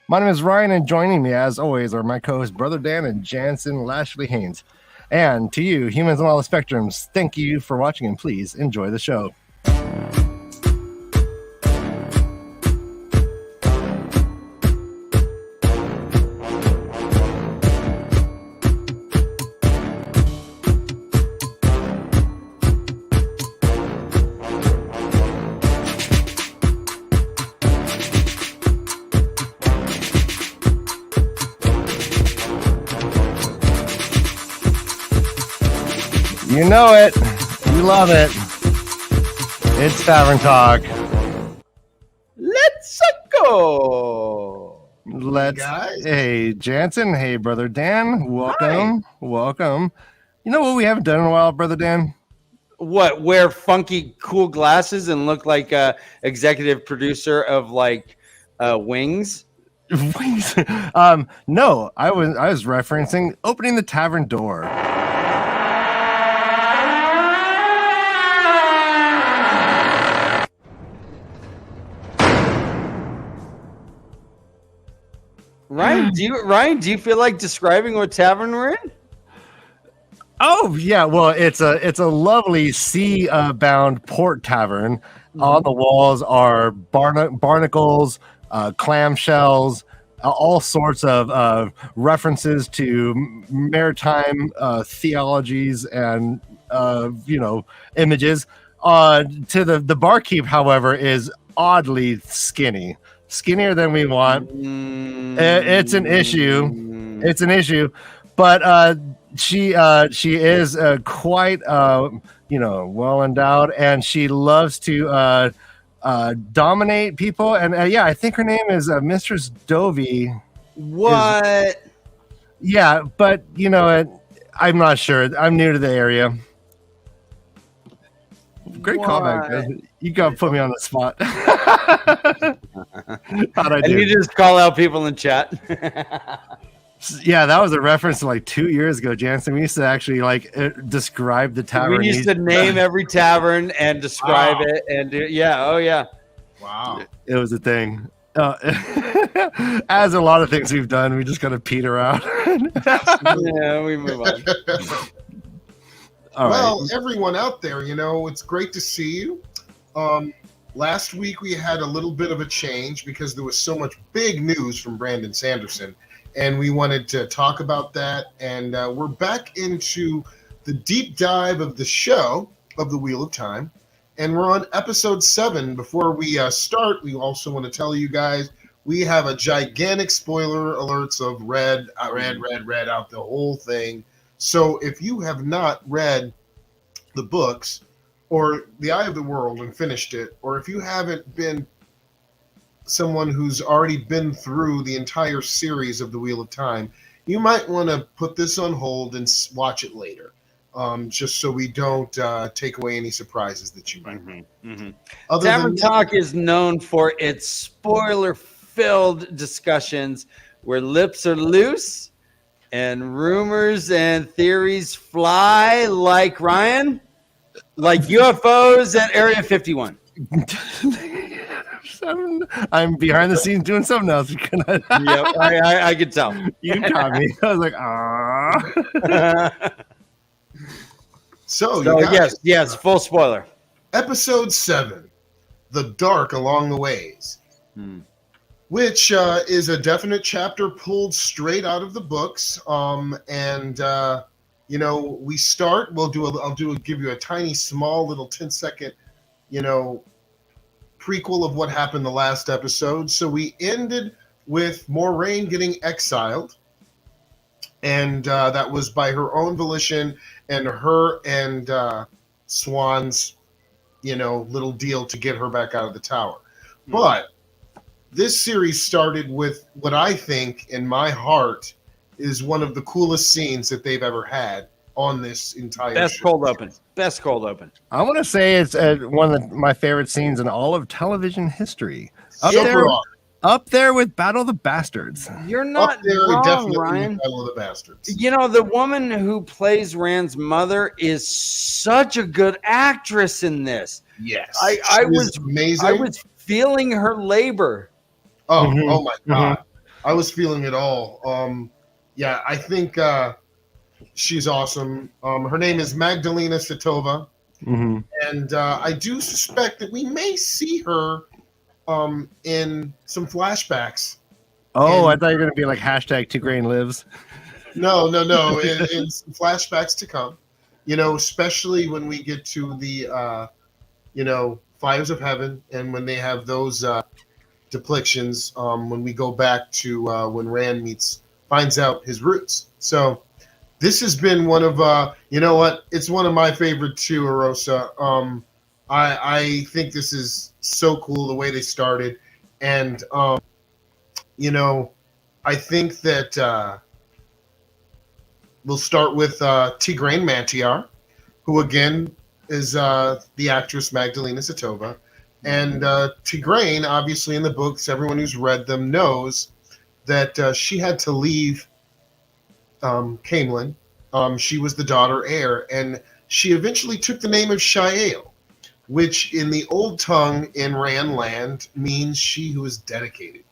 My name is Ryan, and joining me, as always, are my co-hosts Brother Dan and Jansen Lashley Haynes. And to you, humans on all the spectrums, thank you for watching, and please enjoy the show. You know it. You love it. It's Tavern Talk. Let's go. Hey, Jansen. Hey, Brother Dan. Welcome. Hi. Welcome. You know what we haven't done in a while, Brother Dan? What? Wear funky, cool glasses and look like a executive producer of like Wings? Wings? No, I was referencing opening the tavern door. Ryan, do you feel like describing what tavern we're in? Oh yeah, well it's a lovely sea bound port tavern. Mm-hmm. On the walls are barnacles, clamshells, all sorts of references to maritime theologies and images. To the barkeep, however, is oddly skinny. Skinnier than we want. It's an issue. It's an issue, but she is quite well endowed, and she loves to dominate people. And I think her name is Mistress Dovie. What? Yeah, but I'm not sure. I'm new to the area. Great callback, guys. You gotta put me on the spot. How'd I do? And you just call out people in chat. Yeah, that was a reference to like 2 years ago, Jansen. We used to actually describe the tavern. We used to name every tavern and describe it, and Wow, it was a thing. As a lot of things we've done, we just gotta peter out. Yeah, we move on. Well, everyone out there, it's great to see you. Last week we had a little bit of a change because there was so much big news from Brandon Sanderson, and we wanted to talk about that. And we're back into the deep dive of the show of the Wheel of Time, and we're on episode 7. Before we start, we also want to tell you guys we have a gigantic spoiler alerts of red out the whole thing. So if you have not read the books or The Eye of the World and finished it, or if you haven't been someone who's already been through the entire series of The Wheel of Time, you might want to put this on hold and watch it later, just so we don't take away any surprises that you might have. Mm-hmm. Tavern Talk is known for its spoiler-filled discussions where lips are loose and rumors and theories fly like Ryan, like UFOs at Area 51. I'm behind the scenes doing something else. Yep, I could tell. You caught me. I was like, ah. So yes, full spoiler. Episode 7, The Dark Along the Ways. Which is a definite chapter pulled straight out of the books. We start. Give you a tiny, small, little 10-second, prequel of what happened the last episode. So we ended with Moraine getting exiled, and that was by her own volition, and her and Swan's, little deal to get her back out of the tower. But this series started with what I think, in my heart, is one of the coolest scenes that they've ever had on this entire Best cold open. I want to say it's one of my favorite scenes in all of television history. Up there with Battle of the Bastards. You're not wrong, Ryan. Battle of the Bastards. The woman who plays Rand's mother is such a good actress in this. Yes. I was amazing. I was feeling her labor. Oh my God. I was feeling it all. Yeah, I think she's awesome. Her name is Magdalena Sitova, and I do suspect that we may see her in some flashbacks. Oh, I thought you were going to be like hashtag Tigraine lives. No. In some flashbacks to come, especially when we get to the, Fires of Heaven, and when they have those depictions, when we go back to when Rand finds out his roots. So this has been one of, it's one of my favorite too, Arosa. I think this is so cool the way they started, and I think that we'll start with Tigraine Mantiar, who again is the actress Magdalena Sitova. And Tigraine, obviously in the books, everyone who's read them knows that she had to leave Camelin. She was the daughter heir, and she eventually took the name of Shael, which in the old tongue in Rand land means she who is dedicated.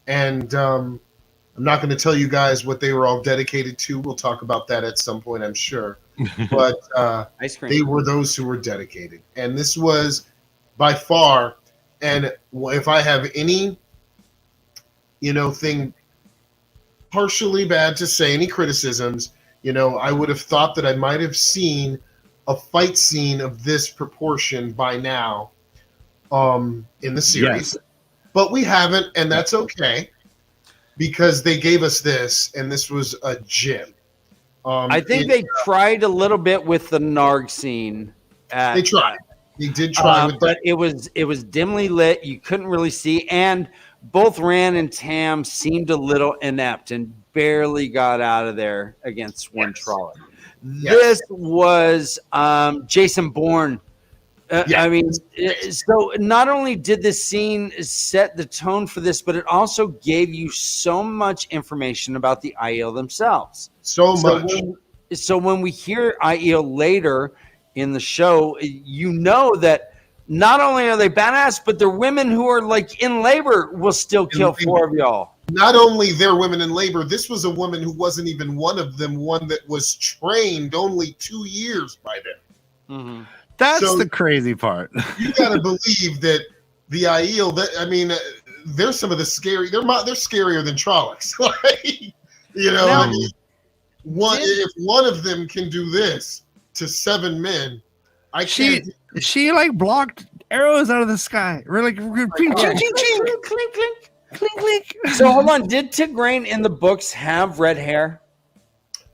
And I'm not going to tell you guys what they were all dedicated to. We'll talk about that at some point, I'm sure. But they were those who were dedicated. And this was by far, and if I have any, thing partially bad to say, any criticisms, I would have thought that I might have seen a fight scene of this proportion by now in the series. Yes. But we haven't, and that's okay, because they gave us this, and this was a gem. I think they tried a little bit with the Narg scene. They tried. They did try with but that. it was dimly lit. You couldn't really see, and both Rand and Tam seemed a little inept and barely got out of there against one trawler. This was Jason Bourne. I mean, so not only did this scene set the tone for this, but it also gave you so much information about the Aiel themselves. So much. So when we hear Aiel later in the show, that not only are they badass, but they're women who are like in labor will still kill four of y'all. Not only they're women in labor, this was a woman who wasn't even one of them, one that was trained only 2 years by them. Mm-hmm. That's the crazy part. You got to believe that the Aiel, they're some of the scary, they're scarier than Trollocs. If one of them can do this to 7 men, she like blocked arrows out of the sky. We're like, clink, clink, clink, clink, clink, clink. So hold on, did Tigraine in the books have red hair?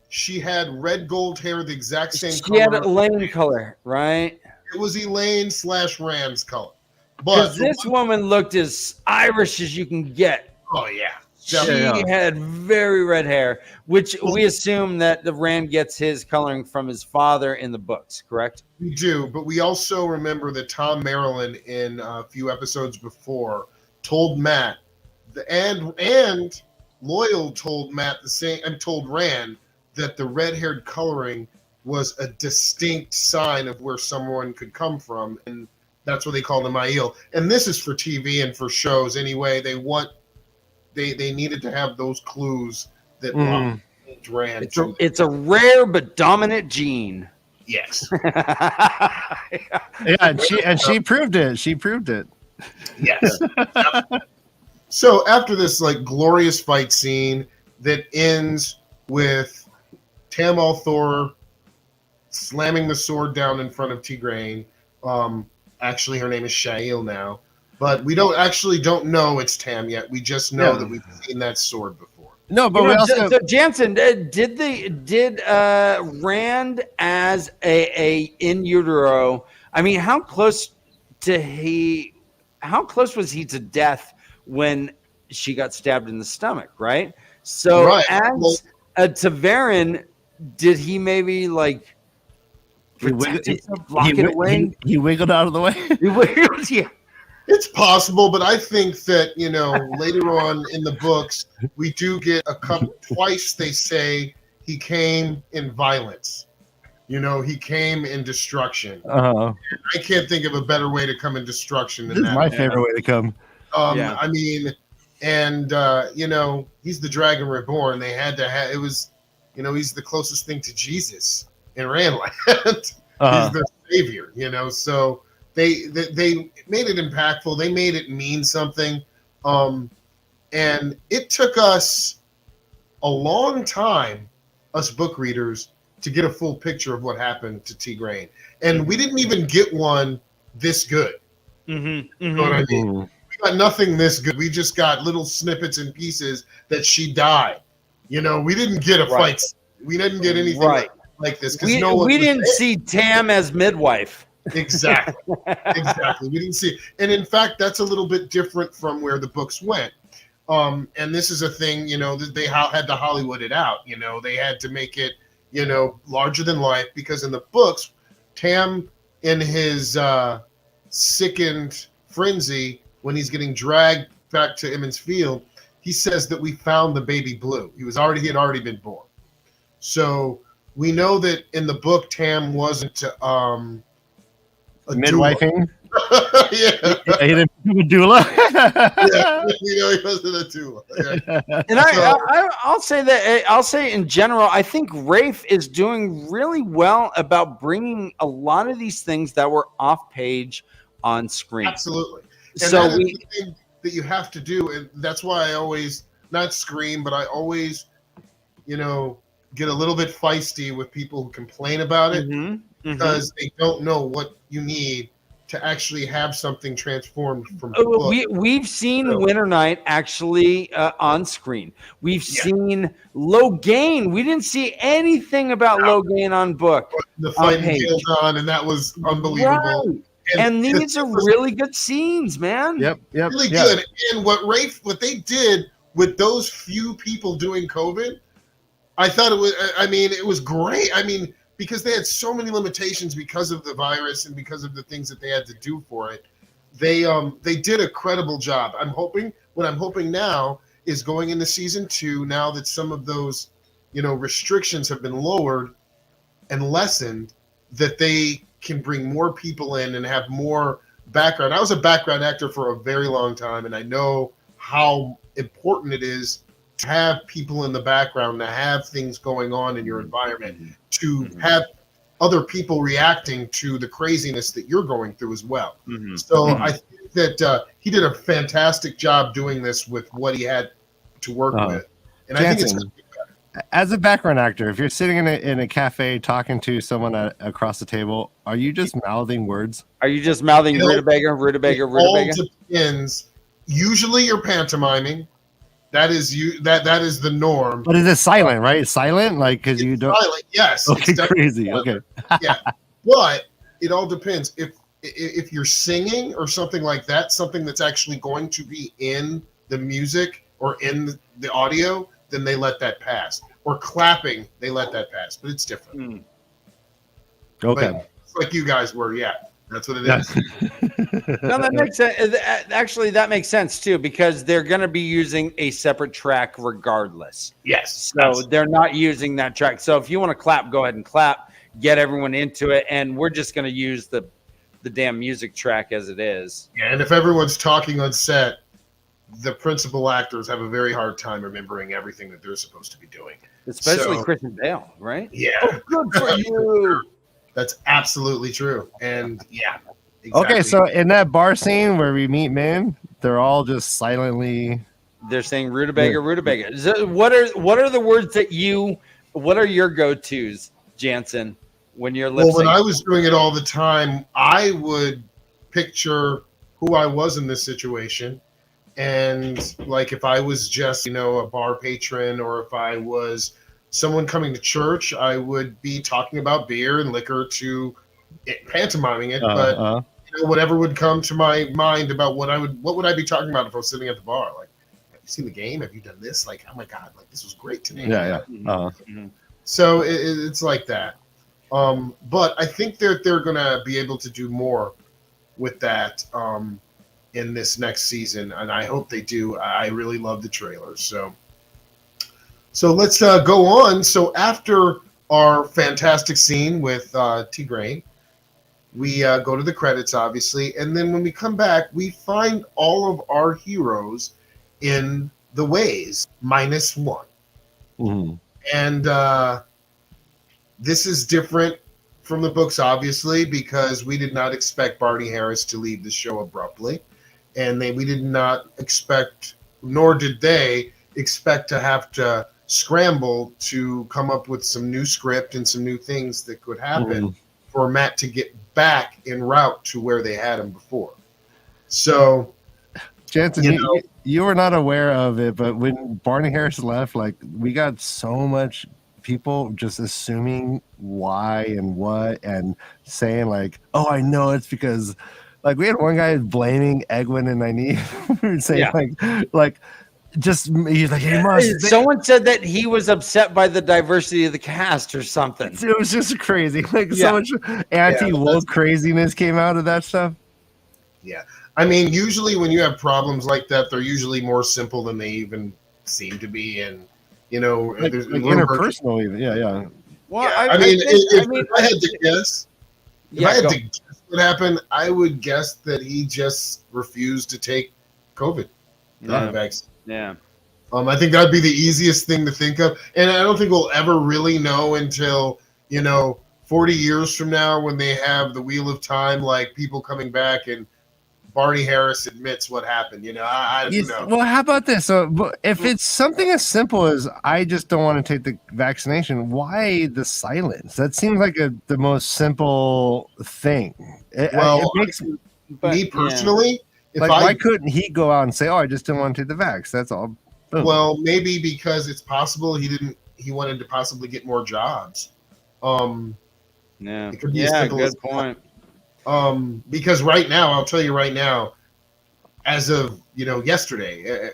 She had red gold hair, the exact same color. She had Elaine color, right? It was Elaine/Rand's color. Because this woman looked as Irish as you can get. Oh, yeah. She had very red hair, which we assume that the Rand gets his coloring from his father in the books, correct? We do, but we also remember that Tom Maryland in a few episodes before told Matt, and Loyal told Matt the same, and told Rand that the red-haired coloring was a distinct sign of where someone could come from, and that's what they called them Aiel. And this is for TV and for shows anyway. They needed to have those clues that Rand. It's a rare but dominant gene. Yes. and she proved it. She proved it. Yes. So after this glorious fight scene that ends with Tam Althor slamming the sword down in front of Tigraine. Actually, her name is Shael now, but we don't know it's Tam yet. We just know that we've seen that sword before. No, but we also. So Jansen, did Rand as a in utero? I mean, how close was he to death when she got stabbed in the stomach? Right. So as a TAVERN, did he maybe block it away? He wiggled out of the way. He wiggled, yeah. It's possible, but I think that, later on in the books, we do get twice they say he came in violence. He came in destruction. Uh-huh. I can't think of a better way to come in destruction than this that. Is my favorite way to come. I mean, And he's the Dragon Reborn. They had to have it was, he's the closest thing to Jesus in Randland. He's the savior, So they made it impactful. They made it mean something. And it took us a long time, us book readers, to get a full picture of what happened to Tigraine. And we didn't even get one this good. You know what I mean? We got nothing this good. We just got little snippets and pieces that she died. We didn't get a fight. We didn't get anything like this. We didn't see Tam as midwife. Exactly. We didn't see it. And in fact, that's a little bit different from where the books went. And this is a thing, they had to Hollywood it out. They had to make it, larger than life, because in the books, Tam, in his sickened frenzy, when he's getting dragged back to Emmons Field, he says that we found the baby Blue. He had already been born. So we know that in the book, Tam wasn't a midwifing. Yeah. He didn't do a doula. He wasn't a doula. Yeah. And I'll say in general, I think Rafe is doing really well about bringing a lot of these things that were off page on screen. Absolutely. And so that is the thing that you have to do, and that's why I always not scream, but I always, get a little bit feisty with people who complain about it because they don't know what you need to actually have something transformed from the book. We've seen Winter Night actually on screen. We've seen Logain. We didn't see anything about Logain on book. The fight in Gildon, and that was unbelievable. Right. And these are really good scenes, man. Yep. Really good. And what they did with those few people doing COVID, I thought it was great. Because they had so many limitations because of the virus and because of the things that they had to do for it. They did a credible job. What I'm hoping now is going into season 2, now that some of those, restrictions have been lowered and lessened, that they can bring more people in and have more background. I was a background actor for a very long time, and I know how important it is to have people in the background, to have things going on in your environment, to have other people reacting to the craziness that you're going through as well. So I think that he did a fantastic job doing this with what he had to work with. And Jansen, I think it's going to be better. As a background actor, if you're sitting in a cafe talking to someone across the table, are you just mouthing words? Are you just mouthing rutabaga? It all depends. Usually you're pantomiming. That is the norm. But is it silent, right? It's silent, because you don't. Silent, yes. Okay, crazy. Okay. Yeah, but it all depends. If you're singing or something like that, something that's actually going to be in the music or in the audio, then they let that pass. Or clapping, they let that pass. But it's different. Okay. But it's like you guys were, that's what it is. No, that makes sense. Actually, that makes sense too, because they're going to be using a separate track regardless. Yes. So they're not using that track. So if you want to clap, go ahead and clap, get everyone into it. And we're just going to use the damn music track as it is. Yeah, and if everyone's talking on set, the principal actors have a very hard time remembering everything that they're supposed to be doing. Especially Christian Bale, right? Yeah. Oh, good for you. That's absolutely true. And exactly. Okay, so in that bar scene where we meet men, they're all just silently. They're saying rutabaga. What are the words that what are your go-tos, Jansen, when you're lip syncing? Well, when I was doing it all the time, I would picture who I was in this situation. And if I was just, a bar patron, or if I was someone coming to church, I would be talking about beer and liquor pantomiming it, but whatever would come to my mind about what would I be talking about if I was sitting at the bar? Have you seen the game? Have you done this? Oh my God, this was great today. So it's like that. But I think they're going to be able to do more with that in this next season, and I hope they do. I really love the trailers, So let's go on. So after our fantastic scene with Tigraine, we go to the credits, obviously. And then when we come back, we find all of our heroes in the ways, -1. Mm-hmm. And this is different from the books, obviously, because we did not expect Barney Harris to leave the show abruptly. And we did not expect, nor did they expect to have to scramble to come up with some new script and some new things that could happen for Matt to get back en route to where they had him before. So, Jansen, you were not aware of it, but when Barney Harris left, like, we got so much people just assuming why and what and saying like, oh, I know it's because, like, we had one guy blaming Egwin and Nynaeve, saying like just he's like, he must. Someone said that he was upset by the diversity of the cast or something. It was just crazy. Like so much anti-woke craziness came out of that stuff. Yeah. I mean, usually when you have problems like that, they're usually more simple than they even seem to be. And, you know, like interpersonal even. Yeah. Well, yeah, I mean, if I had to guess, if I had to guess what happened, I would guess that he just refused to take COVID vaccine. Yeah. I think that'd be the easiest thing to think of. And I don't think we'll ever really know until, 40 years from now when they have the Wheel of Time, like people coming back and Barney Harris admits what happened. I don't know. Well, how about this? So if it's something as simple as I just don't want to take the vaccination, why the silence? That seems like the most simple thing. It makes me personally, why couldn't he go out and say, "Oh, I just didn't want to take the vax"? That's all. Boom. Well, maybe because it's possible he wanted to possibly get more jobs. It could be a good point. Because right now, I'll tell you right now, as of yesterday,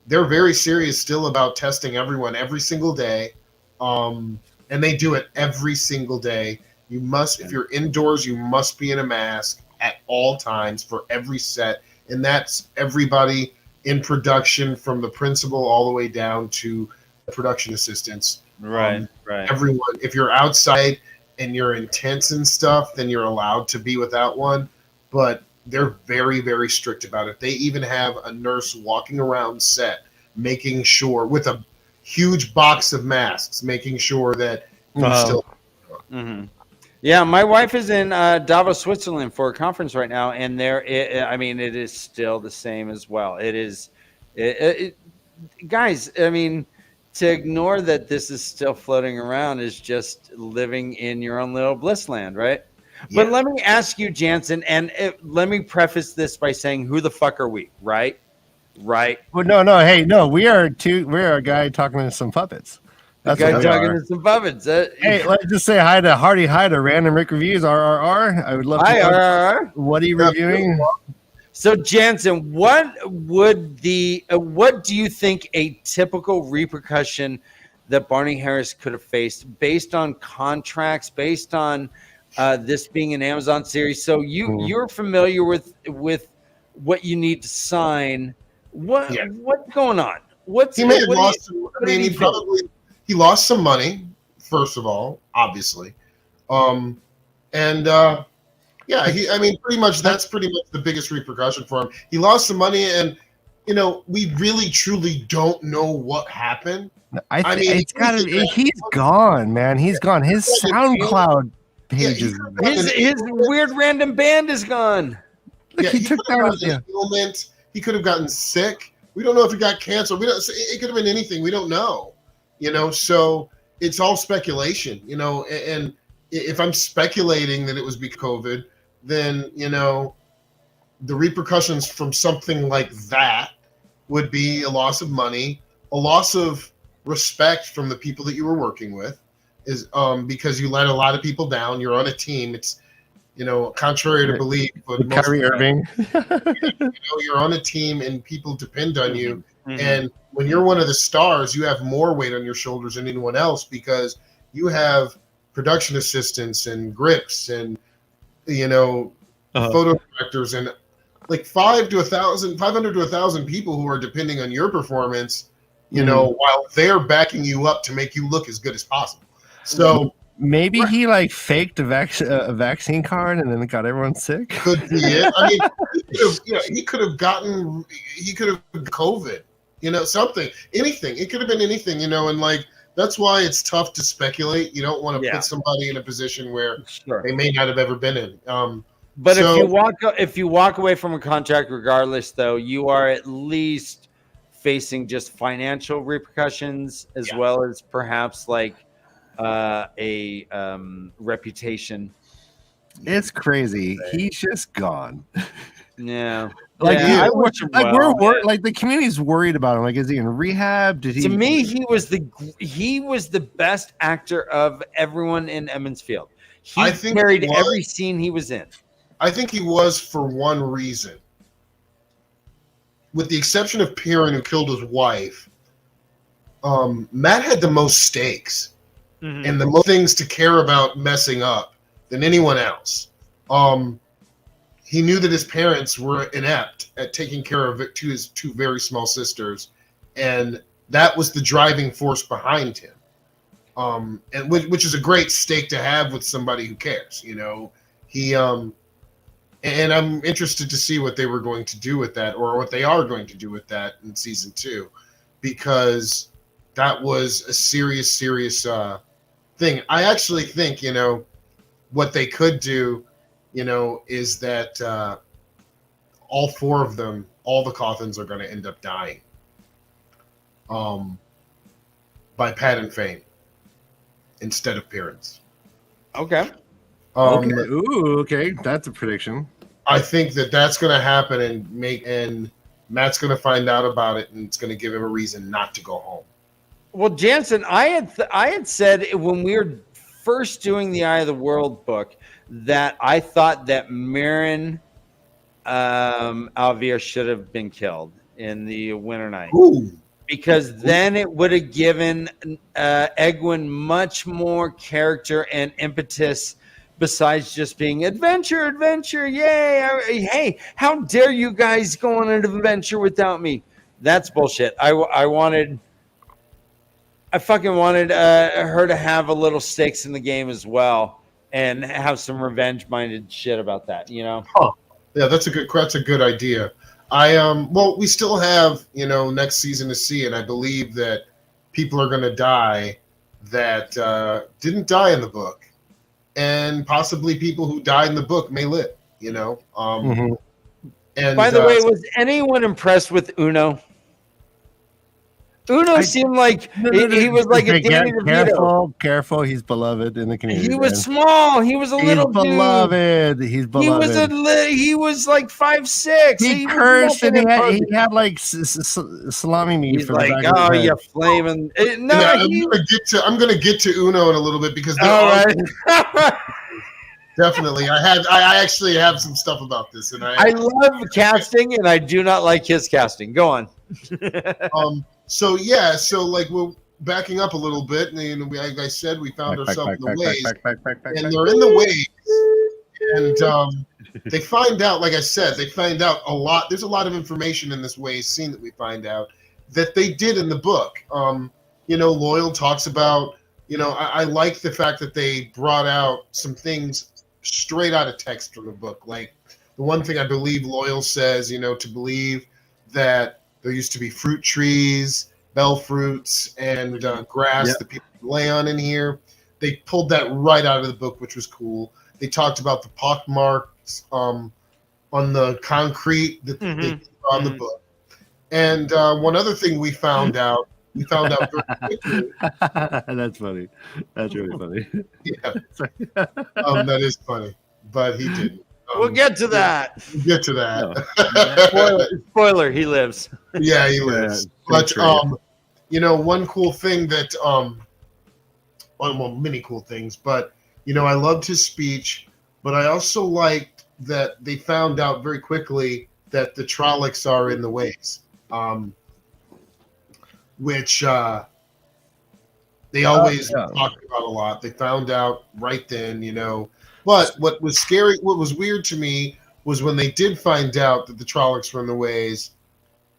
they're very serious still about testing everyone every single day, and they do it every single day. You must, if you're indoors, you must be in a mask at all times for every set, and that's everybody in production from the principal all the way down to the production assistants. Right. Everyone. If you're outside and you're intense and stuff, then you're allowed to be without one. But they're very, very strict about it. They even have a nurse walking around set, making sure, with a huge box of masks, making sure that you're still. Mm-hmm. Yeah, my wife is in Davos, Switzerland for a conference right now, and it is still the same as well. It is, guys, I mean, to ignore that this is still floating around is just living in your own little bliss land, right? Yeah. But let me ask you, Jansen, and let me preface this by saying, who the fuck are we, right? Right. Well, no. Hey, no, we're a guy talking to some puppets. That's a guy talking to some puppets. Hey, let's just say hi to Random Rick Reviews, RRR. I would love to. Hi, RRR. What are you reviewing? So, Jansen, what do you think a typical repercussion that Barney Harris could have faced based on contracts, based on this being an Amazon series? So you're familiar with what you need to sign. What's going on? He may have lost some. I mean, he lost some money, first of all, obviously. Pretty much that's pretty much the biggest repercussion for him. He lost some money, and we really truly don't know what happened. He's gone, man. He's gone. His SoundCloud page is his weird random band is gone. He took down his ailment. He could have gotten sick. We don't know if he got canceled. It could have been anything. We don't know. So it's all speculation. And if I'm speculating that it was because of COVID, then the repercussions from something like that would be a loss of money, a loss of respect from the people that you were working with, is because you let a lot of people down. You're on a team. It's contrary to belief, but Kyrie Irving. You're on a team and people depend on you. Mm-hmm. And when you're one of the stars, you have more weight on your shoulders than anyone else because you have production assistants and grips and photo directors and like 500 to 1,000 people who are depending on your performance, while they're backing you up to make you look as good as possible. So maybe he faked a vaccine card and then got everyone sick. Could be it. I mean, he could have gotten COVID. You know, something, anything. It could have been anything, you know, and like that's why it's tough to speculate. You don't want to put somebody in a position where they may not have ever been in. But if you walk away from a contract, regardless, though, you are at least facing just financial repercussions as well as perhaps like a reputation. It's crazy. He's just gone. Yeah. Like, I wish him well, we're like the community's worried about him. Like, is he in rehab? Did he? To me, he was the best actor of everyone in Emmons Field. I think carried every scene he was in. I think he was for one reason. With the exception of Piran, who killed his wife, Matt had the most stakes and the most things to care about messing up than anyone else. He knew that his parents were inept at taking care of his two very small sisters, and that was the driving force behind him. And which is a great stake to have with somebody who cares. You know, and I'm interested to see what they were going to do with that, or what they are going to do with that in season 2, because that was a serious thing. I actually think, you know, what they could do, you know, is that all 4 of them, all the Cothans are going to end up dying by Pat and Fane instead of Piran's. Okay. Okay. Ooh, okay. That's a prediction. I think that's going to happen, and Matt's going to find out about it, and it's going to give him a reason not to go home. Well, Jansen, I had said when we were first doing the Eye of the World book that I thought that Marin Alvear should have been killed in the Winter Night. Ooh. Because then it would have given Egwene much more character and impetus besides just being adventure, yay. Hey, how dare you guys go on an adventure without me? That's bullshit. I fucking wanted her to have a little stakes in the game as well and have some revenge-minded shit about that, you know? Huh. Yeah, that's a good idea. Well, we still have, you know, next season to see, and I believe that people are going to die that didn't die in the book, and possibly people who died in the book may live, you know. And by the way, was anyone impressed with Uno? Uno seemed like he was like a Danny DeVito. Careful, he's beloved in the community. He was small. He was a little beloved. Dude. He's beloved. He was like 5'6". He cursed and he had like salami meat. He's like, oh, you flaming! No, yeah, I'm gonna get to Uno in a little bit because definitely, I actually have some stuff about this, and I love casting, and I do not like his casting. Go on. So like we're backing up a little bit, and like I said, we found ourselves in the waves, and they're in the waves, and they find out, like I said, a lot. There's a lot of information in this waves scene that we find out that they did in the book. You know, Loyal talks about, you know, I like the fact that they brought out some things straight out of text from the book. Like the one thing I believe Loyal says, you know, to believe that there used to be fruit trees, bell fruits, and grass that people lay on in here. They pulled that right out of the book, which was cool. They talked about the pock marks on the concrete that they put on the book. And one other thing we found out very quickly. That's funny. That's really funny. Yeah. That is funny, but he didn't. We'll get to that. We'll get to that. Spoiler, he lives. Yeah, he lives. But you know, one cool thing that well, many cool things, but you know, I loved his speech, but I also liked that they found out very quickly that the Trollocs are in the ways. Which they always talked about a lot. They found out right then, you know. But what was scary, what was weird to me was when they did find out that the Trollocs were in the ways,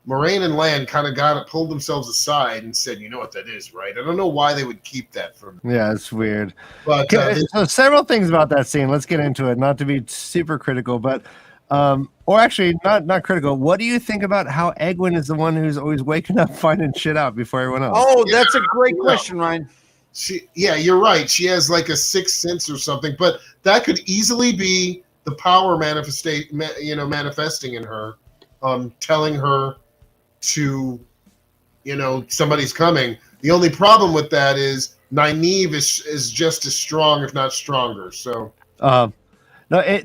Moraine and Land kind of pulled themselves aside and said, you know what that is, right? I don't know why they would keep that from me. Yeah, it's weird. But so several things about that scene. Let's get into it. Not to be super critical, but Or actually, not critical. What do you think about how Egwin is the one who's always waking up, finding shit out before everyone else? Oh, that's a great question, Ryan. You're right. She has like a sixth sense or something, but that could easily be the power manifesting in her, telling her to, somebody's coming. The only problem with that is Nynaeve is just as strong, if not stronger. So, no,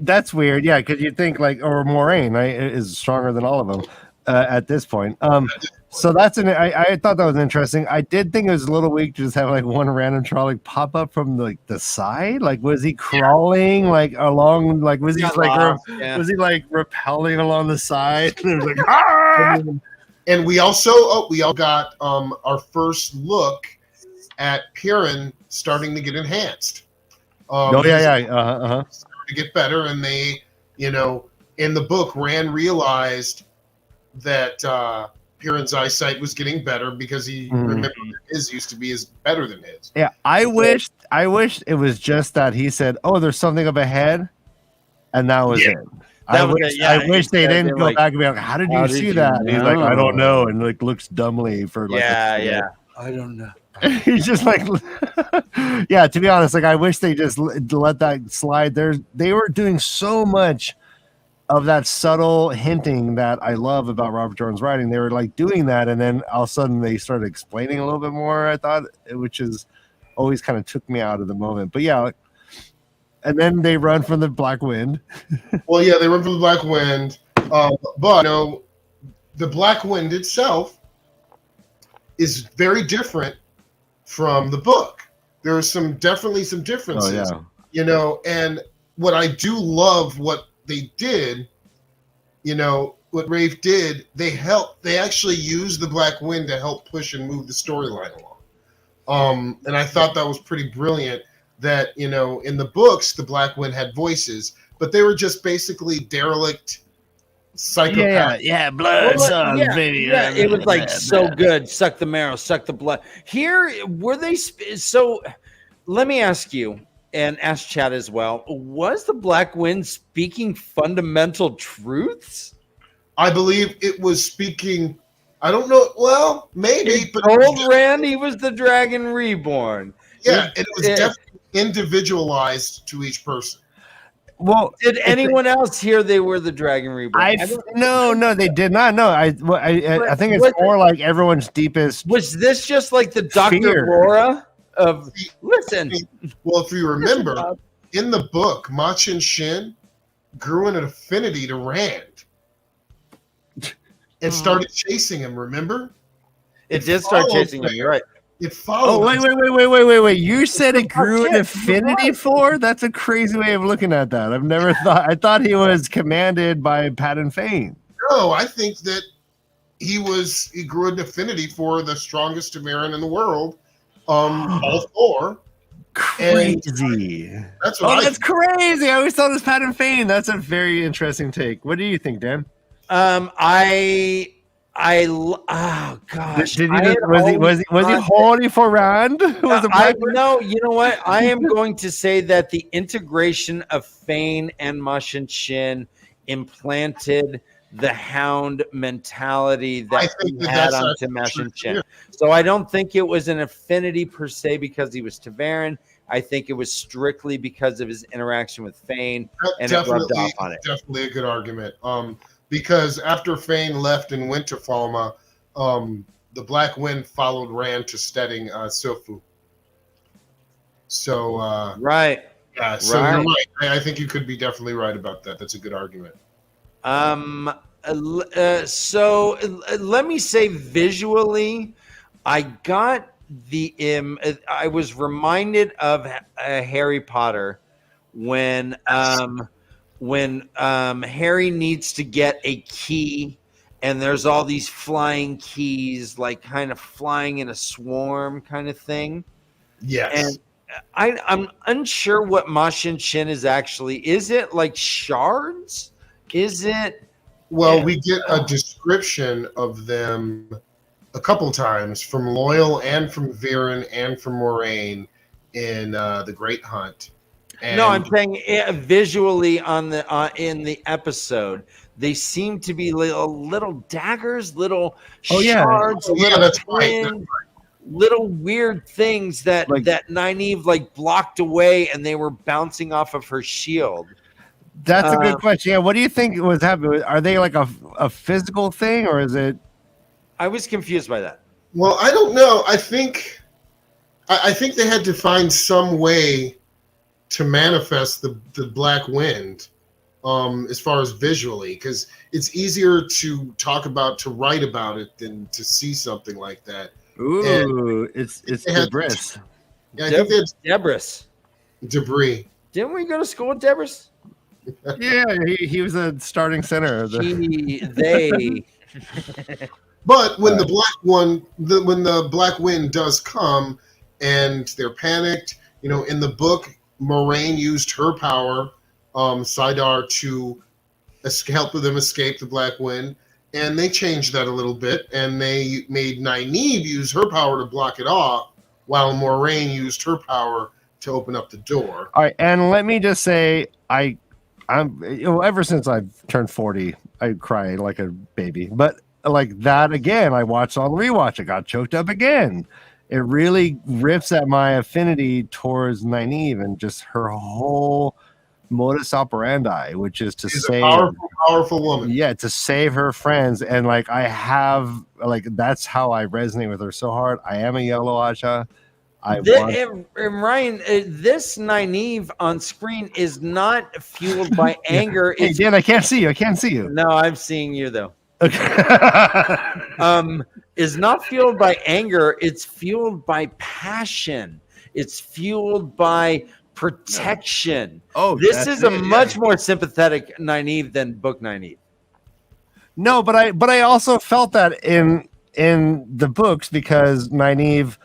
that's weird. Yeah, because you think or Moraine, right, is stronger than all of them at this point. So that's I thought that was interesting. I did think it was a little weak to just have one random Trolloc pop up from the side. Was he crawling along? Was he just was he rappelling along the side? And it was ah! And we all got our first look at Piran starting to get enhanced. To get better, and they, in the book, Rand realized that Piran's eyesight was getting better because he remembered his used to be better than his. Yeah, I wish it was just that he said, "Oh, there's something up ahead," and that was it. I wish they didn't go back and be like, "How did you see that?" And he's like, "I don't know," and looks dumbly for I don't know. He's just yeah. To be honest, I wish they just let that slide. They were doing so much of that subtle hinting that I love about Robert Jordan's writing. They were doing that, and then all of a sudden they started explaining a little bit more. I thought, which is always kind of took me out of the moment. But yeah, and then they run from the Black Wind. Well, yeah, they run from the Black Wind, but the Black Wind itself is very different from the book. There are definitely some differences. Oh, yeah. And what I do love what they did, what Rafe did, they actually used the Black Wind to help push and move the storyline along. And I thought that was pretty brilliant that, in the books, the Black Wind had voices, but they were just basically derelict psychopath. Yeah, blood sucks, baby. Yeah, it was so good. Suck the marrow, suck the blood. Here, were they? So, let me ask you, and ask Chad as well. Was the Black Wind speaking fundamental truths? I believe it was speaking. I don't know. Well, maybe. But told Rand he was the Dragon Reborn. Yeah, it was definitely individualized to each person. Well, did anyone else hear they were the Dragon Reborn? No, they did not. No, I think it's more everyone's deepest. Was this just the Dr. Laura of listen? Well, if you remember, in the book, Machin Shin grew an affinity to Rand and started chasing him. Remember? It did start chasing him. You're right. It followed. Oh, wait. You said it grew an affinity for? That's a crazy way of looking at that. I've never thought. I thought he was commanded by Patton Fane. No, I think that he grew an affinity for the strongest TAVERN in the world. All four. Crazy. That's crazy. I always thought it was Patton Fane. That's a very interesting take. What do you think, Dan? Oh gosh! Was he horny for Rand? No, you know what? I am going to say that the integration of Fane and Machin Shin implanted the Hound mentality that he had onto Machin Shin. So I don't think it was an affinity per se because he was TAVERN. I think it was strictly because of his interaction with Fane, and it rubbed off on it. Definitely a good argument. Because after Fane left and went to Falma, the Black Wind followed Rand to steading Silfu. So right. Yeah, so you're right. I think you could be definitely right about that. That's a good argument. So let me say visually, I got I was reminded of Harry Potter when Harry needs to get a key and there's all these flying keys, kind of flying in a swarm kind of thing. Yes. And I'm unsure what Machin Shin is actually. Is it shards? Is it? Well, we get a description of them a couple times from Loyal and from Viren and from Moraine in The Great Hunt. And no, I'm saying visually on the in the episode, they seem to be little daggers, little shards, little that's twins, right. little weird things that Like- that Nynaeve like blocked away, and they were bouncing off of her shield. That's a good question. Yeah, what do you think was happening? Are they like a physical thing, or is it? I was confused by that. Well, I don't know. I think they had to find some way to manifest the black wind, as far as visually, because it's easier to write about it than to see something like that. Ooh, it's they had- debris. Yeah, I think that's Debris. debris. Didn't we go to school with Debris? Yeah, he was a starting center. They. But when when the black wind does come and they're panicked, in the book, Moraine used her power, Sidar, to help them escape the black wind, and they changed that a little bit, and they made Nynaeve use her power to block it off, while Moraine used her power to open up the door. All right, and let me just say, I'm ever since I've turned 40, I cry like a baby. But like that again, I watched on rewatch. I got choked up again. It really rips at my affinity towards Nynaeve and just her whole modus operandi, which is to She's save. a powerful woman. Yeah, to save her friends, and like that's how I resonate with her so hard. I am a yellow Asha. And Ryan, this Nynaeve on screen is not fueled by anger. Hey, Dan, I can't see you. No, I'm seeing you though. Okay. Is not fueled by anger. It's fueled by passion. It's fueled by protection. Oh, this is a much more sympathetic Nynaeve than book Nynaeve. No, but I also felt that in the books, because Nynaeve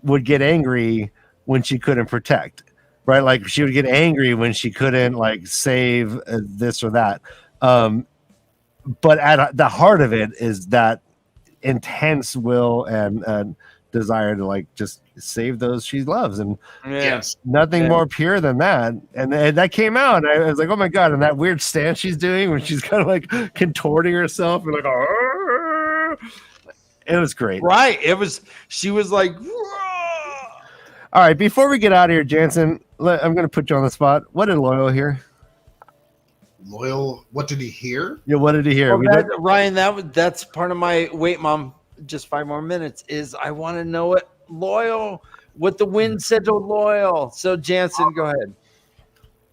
would get angry when she couldn't protect, right? Like she would get angry when she couldn't like save this or that. But at the heart of it is that intense will and desire to like just save those she loves, and nothing more pure than that. And that came out, and I was like, oh my god! And that weird stance she's doing when she's kind of like contorting herself and like, argh! It was great, right? She was like, all right. Before we get out of here, Jansen, I'm going to put you on the spot. What did Loyal hear? Loyal, what did he hear? Yeah, what did he hear? Well, Ryan, that's part of my wait, Mom. Just 5 more minutes. Is I want to know what the wind said to Loyal. So Jansen, go ahead.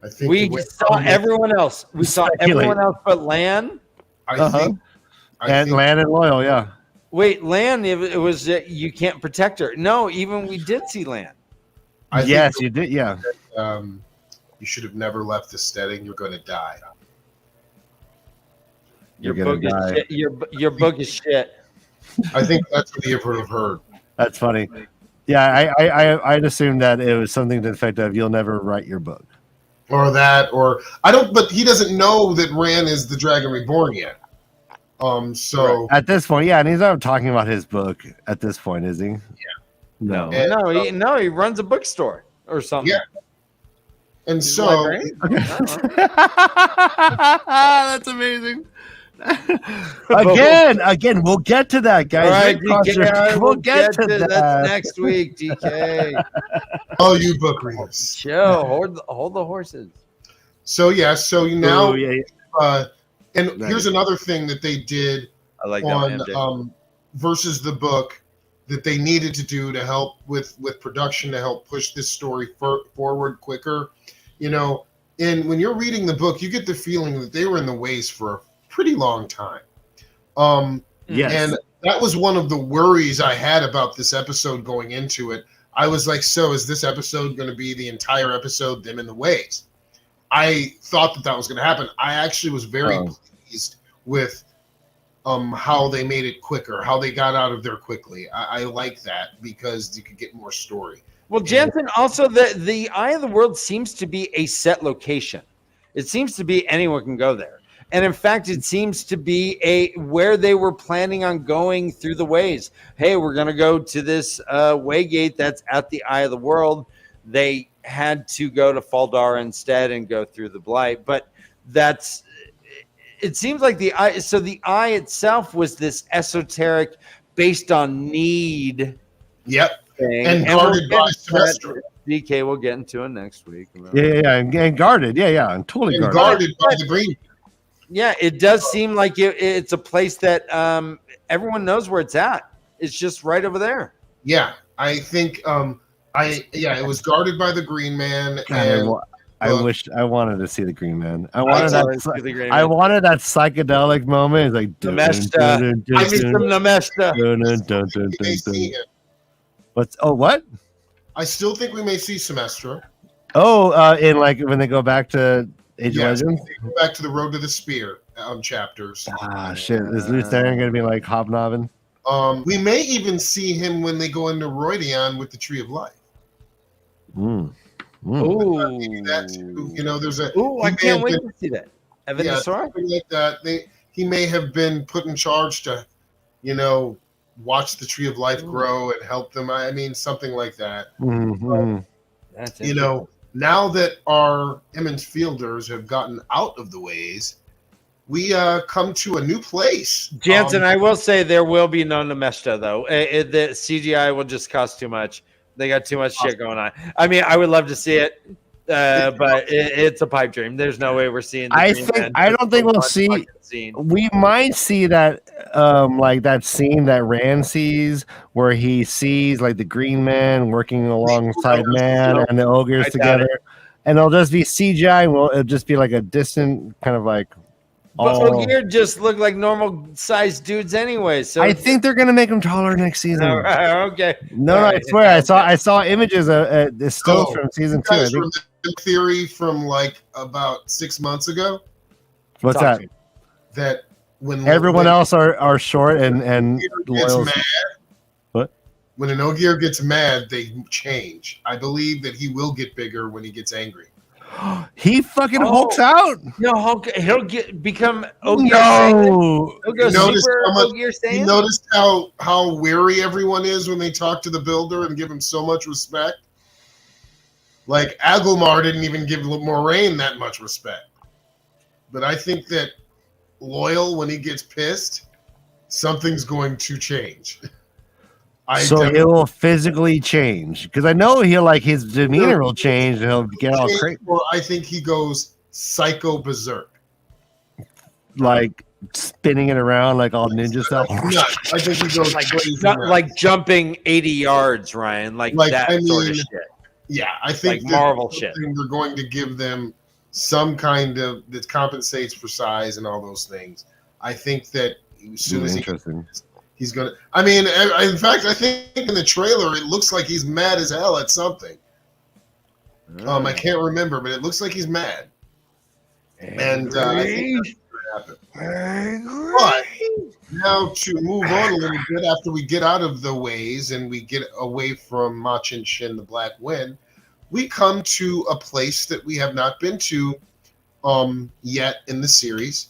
I think we saw everyone else. We saw everyone else but Lan. I think Lan and Loyal, yeah. Wait, Lan, it was you can't protect her. No, even we did see Lan. Yes, you did. Yeah. You should have never left the steading. You're going to die. Your book is shit. Your book is shit. I think that's what the Emperor have heard. That's funny. Yeah, I'd assume that it was something to the effect of "You'll never write your book," or that, or I don't. But he doesn't know that Rand is the Dragon Reborn yet. So at this point, yeah, and he's not talking about his book at this point, is he? Yeah. No. And, he runs a bookstore or something. Yeah. And so that's amazing. Again, we'll get to that, guys. All right, DK, we'll get to that next week, DK. Oh, you book readers. Chill, hold the horses. So now, and nice. Here's another thing that they did on versus the book that they needed to do to help with production to help push this story forward quicker. And when you're reading the book, you get the feeling that they were in the ways for a pretty long time. Yes. And that was one of the worries I had about this episode going into it. I was like, so is this episode going to be the entire episode, them in the ways? I thought that was going to happen. I actually was very pleased with how they made it quicker, how they got out of there quickly. I like that because you could get more story. Well, Jansen, also the Eye of the World seems to be a set location. It seems to be anyone can go there. And in fact, it seems to be where they were planning on going through the ways. Hey, we're going to go to this way gate that's at the Eye of the World. They had to go to Faldara instead and go through the blight. But it seems like the eye. So the eye itself was this esoteric, based on need. Yep. Thing. And guarded by Semester. DK, we'll get into it next week. Yeah, and guarded. Yeah, and totally And guarded. guarded by the green. Yeah, it does seem like it's a place that everyone knows where it's at. It's just right over there. Yeah, I think it was guarded by the Green Man. God, and I wanted to see the Green Man. I wanted that psychedelic moment. It's like Nameshta. I need some Nameshta. What? I still think we may see Semester. In like when they go back to Age of Legends? They go back to the Road to the Spear chapters. Shit. Is Luce going to be like hobnobbing? We may even see him when they go into Roidion with the Tree of Life. Mm. That too. You know, there's a. I can't wait to see that. Something like that. He may have been put in charge to, watch the Tree of Life grow and help them. I mean, something like that. Mm-hmm. That's now that our Emmons Fielders have gotten out of the ways, we come to a new place. Jansen, I will say there will be no Nameshta, though. The CGI will just cost too much. They got too much shit going on. I mean, I would love to see it, but it's a pipe dream. There's no way we're seeing. I don't think we'll see. We might see that, like that scene that Rand sees, where he sees like the Green Man working alongside Man and the ogres together, and it'll just be CGI. And it'll just be like a distant kind of like. But Ogier just look like normal sized dudes anyway. So I think they're gonna make them taller next season. Okay. No, I swear, I saw images of stills from season 2. I think. Theory from like about 6 months ago. What's that? That when everyone else are short and loyal. What? When an Ogier gets mad, they change. I believe that he will get bigger when he gets angry. He fucking hulks out. No, he'll become Ogier. No. He'll go super Ogier Saiyan. You noticed how weary everyone is when they talk to the builder and give him so much respect? Like Agilmar didn't even give Moraine that much respect. But I think that Loyal, when he gets pissed, something's going to change. So he will physically change, because I know his demeanor will change and he'll get all crazy. Or I think he goes psycho berserk, like spinning it around like all ninja stuff. I think he goes like jumping 80 yards, Ryan, like that sort of shit. Yeah, I think like Marvel shit. They're going to give them some kind of that compensates for size and all those things. I think that as soon as he's gonna. I mean, in fact, I think in the trailer it looks like he's mad as hell at something. I can't remember, but it looks like he's mad. And I think that's what's gonna happen. But now to move on a little bit, after we get out of the ways and we get away from Machin Shin, the Black Wind, we come to a place that we have not been to yet in the series,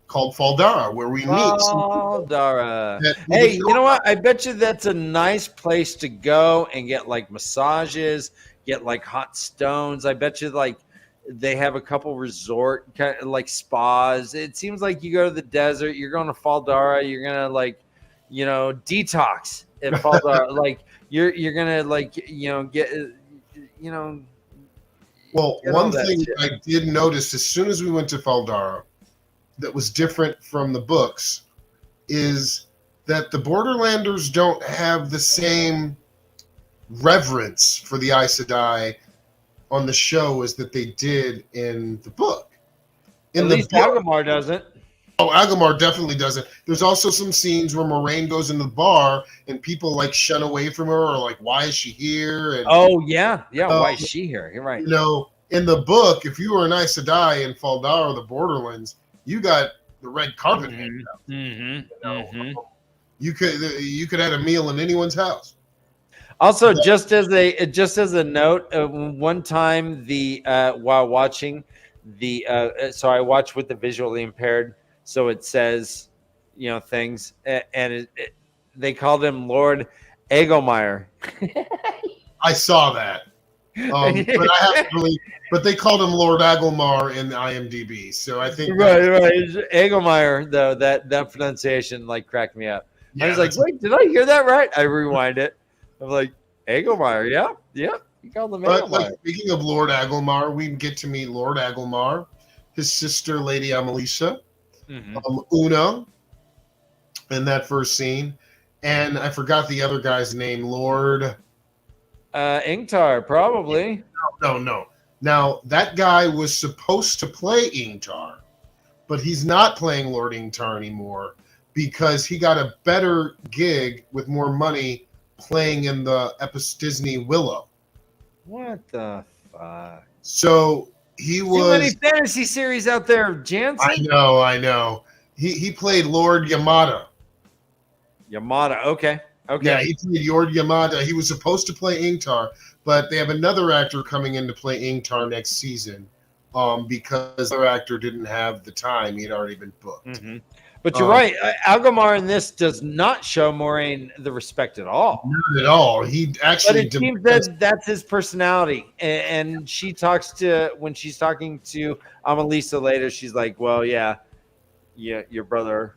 called Faldara, where we meet Faldara. Hey, you know what? I bet you that's a nice place to go and get like massages, get like hot stones. I bet you like they have a couple resort kind of like spas. It seems like you go to the desert, you're going to Faldara, you're gonna like, detox at Faldara. Like you're gonna like get Well, one thing I did notice as soon as we went to Faldara that was different from the books is that the Borderlanders don't have the same reverence for the Aes Sedai on the show as that they did in the book. At least Agilmar doesn't. Oh, Agilmar definitely doesn't. There's also some scenes where Moraine goes into the bar and people like shun away from her or like, why is she here? And, why is she here? You're right. In the book, if you were an Aes Sedai in Faldara or the Borderlands, you got the red carpet handed out. You could have a meal in anyone's house. Also, just as a note, one time while watching so I watch with the visually impaired, so it says things, and they called him Lord Egelmeyer. I saw that. But I have to believe. But they called him Lord Agelmar in the IMDb, so I think right. Agelmeyer, though, that pronunciation like cracked me up. Yeah, I was like, wait, did I hear that right? I rewind it. I'm like, Agelmeyer, yeah. You called him But Agelmeyer. like, speaking of Lord Agelmar, we get to meet Lord Agelmar, his sister, Lady Amelisa, Una, in that first scene, and I forgot the other guy's name, Lord. Ingtar, probably. No. Now, that guy was supposed to play Ingtar, but he's not playing Lord Ingtar anymore because he got a better gig with more money playing in the Disney Willow. What the fuck? So he was... Too many fantasy series out there, Jansen. I know. He played Lord Yamada. Okay. Yeah, he played Lord Yamada. He was supposed to play Ingtar, but they have another actor coming in to play Ingtar next season because the other actor didn't have the time. He had already been booked. But you're right. Agelmar in this does not show Moraine the respect at all. Not at all. He actually... But it seems that that's his personality. And she talks to... When she's talking to Amelisa later, she's like, well, yeah, your brother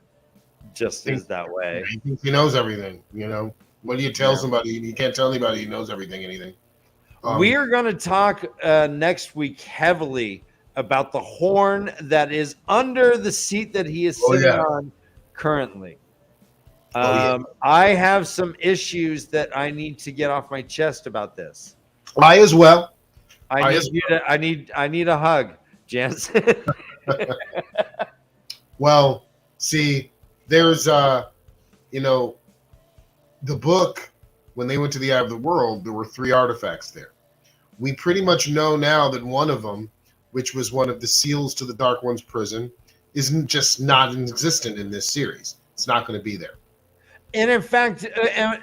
just is that way. He thinks he knows everything, you know. What do you tell somebody? You can't tell anybody he knows anything. We are going to talk next week heavily about the horn that is under the seat that he is sitting on currently. I have some issues that I need to get off my chest about this. I as well. I need a hug, Jansen. Well, see, there's the book, when they went to the Eye of the World, there were 3 artifacts there. We pretty much know now that one of them, which was one of the seals to the Dark One's prison, isn't just not existent in this series. It's not going to be there. And in fact,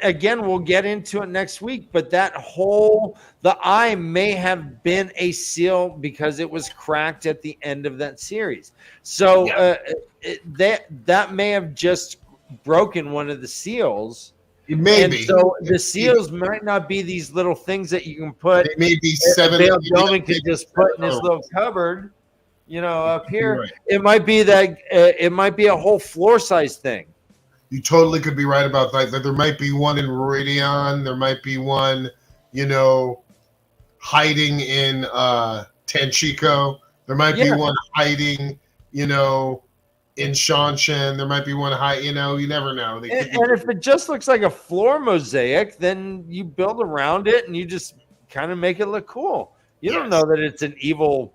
again, we'll get into it next week, but the eye may have been a seal because it was cracked at the end of that series. So that may have just broken one of the seals. It may be. So the seals might not be these little things that you can put. It may be 7. Dovie could just put in this little cupboard, up here. Right. It might be that it might be a whole floor size thing. You totally could be right about that. There might be one in Rodion. There might be one, hiding in Tanchico. There might be one hiding, in Shanshan. There might be one you never know. And if it just looks like a floor mosaic, then you build around it and you just kind of make it look cool. You don't know that it's an evil,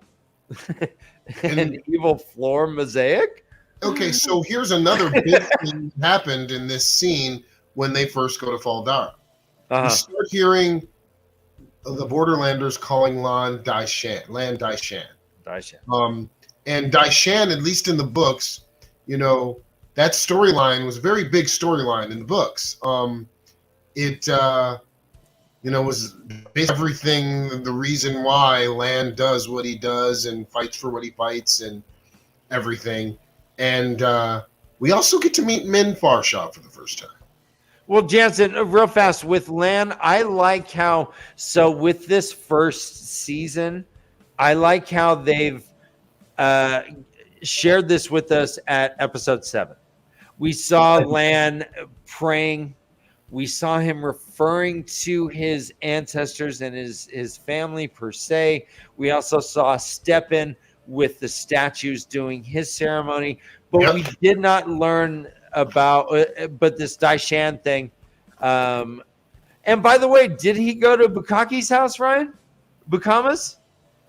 evil floor mosaic. Okay, so here's another big thing that happened in this scene when they first go to Faldara. We start hearing the Borderlanders calling Lan Daishan. And Daishan, at least in the books, that storyline was a very big storyline in the books. It was basically everything, the reason why Lan does what he does and fights for what he fights and everything. And we also get to meet Min Farshaw for the first time. Well, Jansen, real fast with Lan, I like how, so with this first season, I like how they've shared this with us at episode 7. We saw Lan praying. We saw him referring to his ancestors and his family per se. We also saw Steppen with the statues doing his ceremony, but we did not learn about but this Daishan thing. And by the way, did he go to Bukaki's house, Ryan? Bukama's?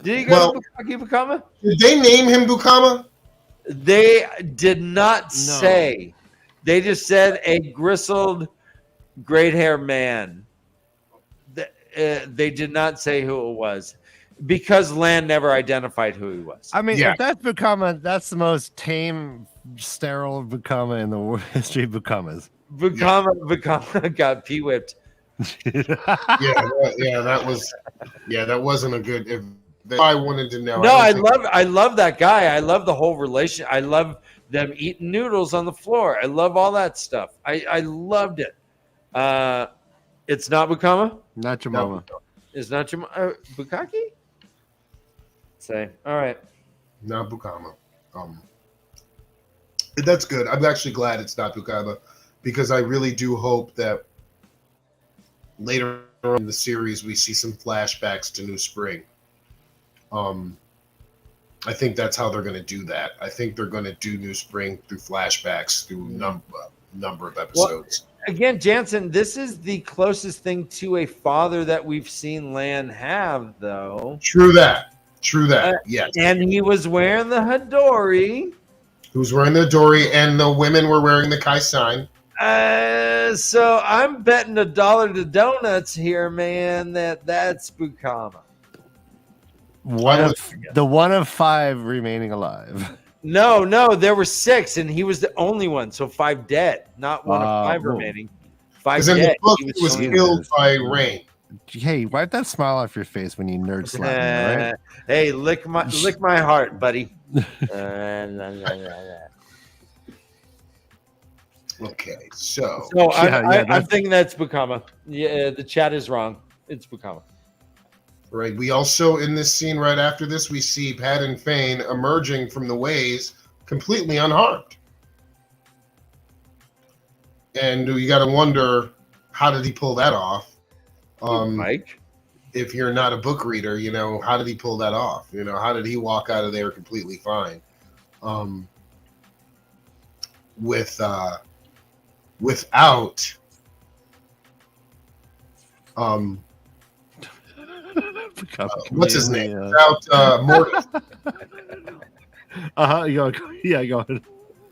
Did he go to Bukama? Did they name him Bukama? They did not say. They just said a grizzled, great-haired man. They did not say who it was because Lan never identified who he was. I mean, if that's Bukama, that's the most tame, sterile Bukama in the history of Bukamas. Bukama got pee-whipped. That wasn't a good. If I wanted to know. No, I love that guy. I love the whole relation. I love them eating noodles on the floor. I love all that stuff. I loved it. It's not Bukama? Not your mama. Is not your Bukaki? Say, all right. Not Bukama. That's good. I'm actually glad it's not Bukama because I really do hope that later in the series we see some flashbacks to New Spring. I think that's how they're going to do that. I think they're going to do New Spring through flashbacks through number of episodes. Well, again, Jansen, this is the closest thing to a father that we've seen Lan have, though. True that. Yes. And he was wearing the Hadori. Who's wearing the Dory, and the women were wearing the Kai sign. So I'm betting $1 to donuts here, man. That's Bukama. The one of 5 remaining alive. No, there were 6, and he was the only one. So 5 dead, not one of 5 remaining. 5 dead. In the book, he was killed by Rain. Hey, wipe that smile off your face when you nerd slap me, all right? Hey, lick my heart, buddy. Okay, so I'm thinking that's Bukama. Yeah, the chat is wrong. It's Bukama. Right. We also, in this scene right after this, we see Pat and Fane emerging from the ways completely unharmed. And you got to wonder, how did he pull that off? Mike? If you're not a book reader, how did he pull that off? How did he walk out of there completely fine? Without what's his name? Without Mortis. Go ahead.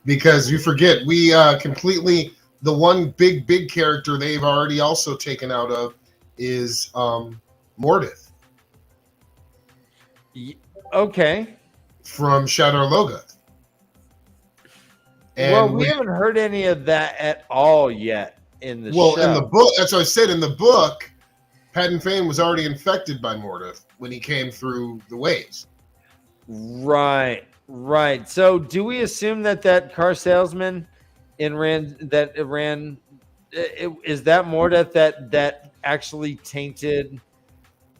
Because you forget, we completely, the one big character they've already also taken out of is Mortis. Okay. From Shadar Logoth. And we haven't heard any of that at all yet in the show. In the book, that's what I said. In the book, Pat and Fane was already infected by Mortis when he came through the ways. Right. So do we assume that car salesman is that Mortis that actually tainted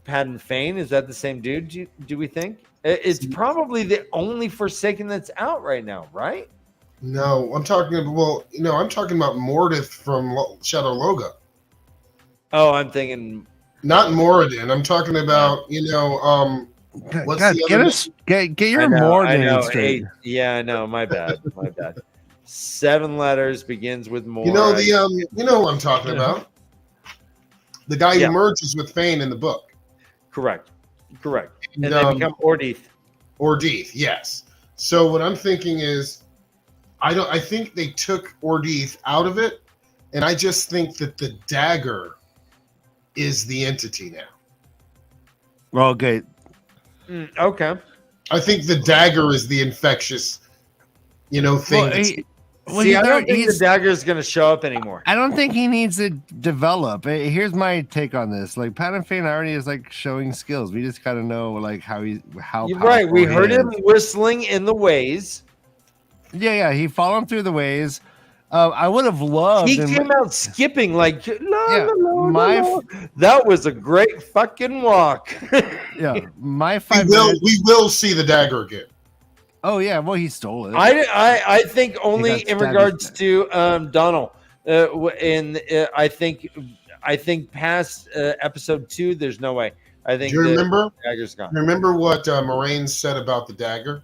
Pat and Fane? Is that the same dude? Do we think? It's probably the only Forsaken that's out right now, right? No, I'm talking about Mortis from Shadow Logo. Oh, I'm thinking not Moradin. I'm talking about, what's God, the other get your Moradin straight. Yeah, I know. My bad. 7 letters, begins with more. You know who I'm talking about. The guy who merges with Fane in the book. Correct. And they become Ordeath, yes. So what I'm thinking is, I think they took Ordeath out of it, and I just think that the dagger is the entity now. Well, okay. Okay. I think the dagger is the infectious, thing. I don't think the dagger is going to show up anymore. I don't think he needs to develop. Here's my take on this. Like, Pat and Fane already is showing skills. We just got to know how You're right. We heard him whistling in the ways. Yeah. He followed him through the ways. I would have loved. He came out skipping that was a great fucking walk. Yeah, we will see the dagger again. Oh yeah, well he stole it. I think only in regards to Donald. I think past episode 2, there's no way. I think. Do you remember? Dagger's gone. Remember what Moraine said about the dagger?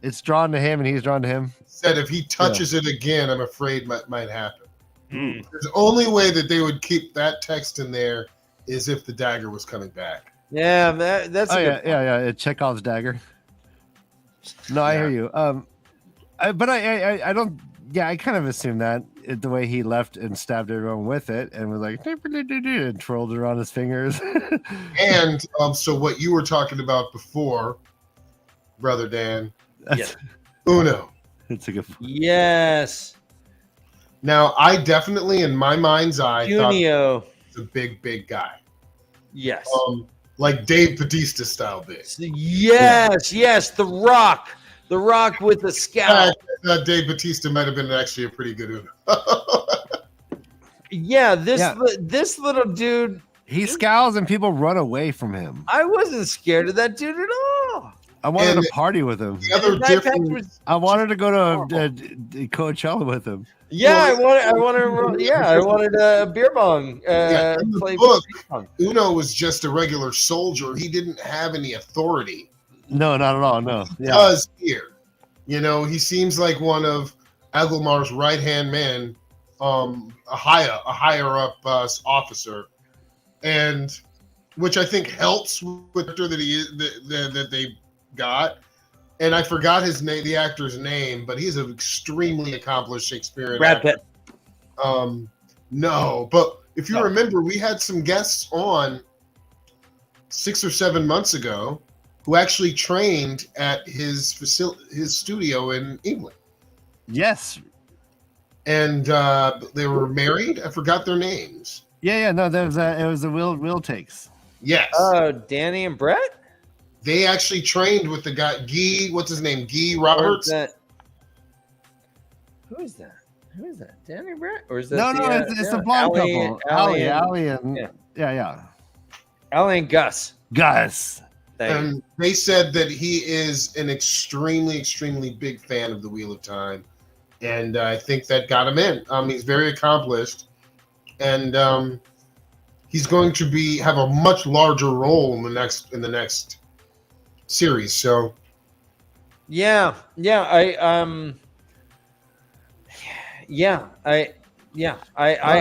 It's drawn to him, and he's drawn to him. Said if he touches it again, I'm afraid might happen. The only way that they would keep that text in there is if the dagger was coming back. Yeah, that's. Oh yeah. Chekhov's dagger. No, I hear you. I don't. Yeah, I kind of assumed that the way he left and stabbed everyone with it, and was like and twirled it around his fingers. And so what you were talking about before, Brother Dan. Yes. Uno. It's a good point. Yes. Now, I definitely, in my mind's eye, thought it's a big guy. Yes. Like Dave Bautista style big. Yes. The Rock with the scout. Dave Bautista might have been actually a pretty good Uno. This little dude He scowls and people run away from him. I wasn't scared of that dude at all. I wanted to party with him. The other difference. I wanted to go to Coachella with him. Yeah, I wanted a beer bong. In the Play book, beer pong. Uno was just a regular soldier. He didn't have any authority. No, not at all. No. He does here. You know, he seems like one of Agelmar's right-hand men, a higher up officer, and which I think helps with that they got. And I forgot his name, the actor's name, but he's an extremely accomplished Shakespearean Brad actor. Pitt. No, but if you remember, we had some guests on 6 or 7 months ago who actually trained at his studio in England. Yes. And they were married. I forgot their names. Yeah. No, it was a Will Takes. Yes. Danny and Brett? They actually trained with the guy, Guy, what's his name? Guy Roberts? Who is that? Danny and Brett? Or is that it's the blonde couple. Allie and yeah. Allie and Gus. And they said that he is an extremely, extremely big fan of the Wheel of Time. And I think that got him in. He's very accomplished. And he's going to have a much larger role in the next series. So I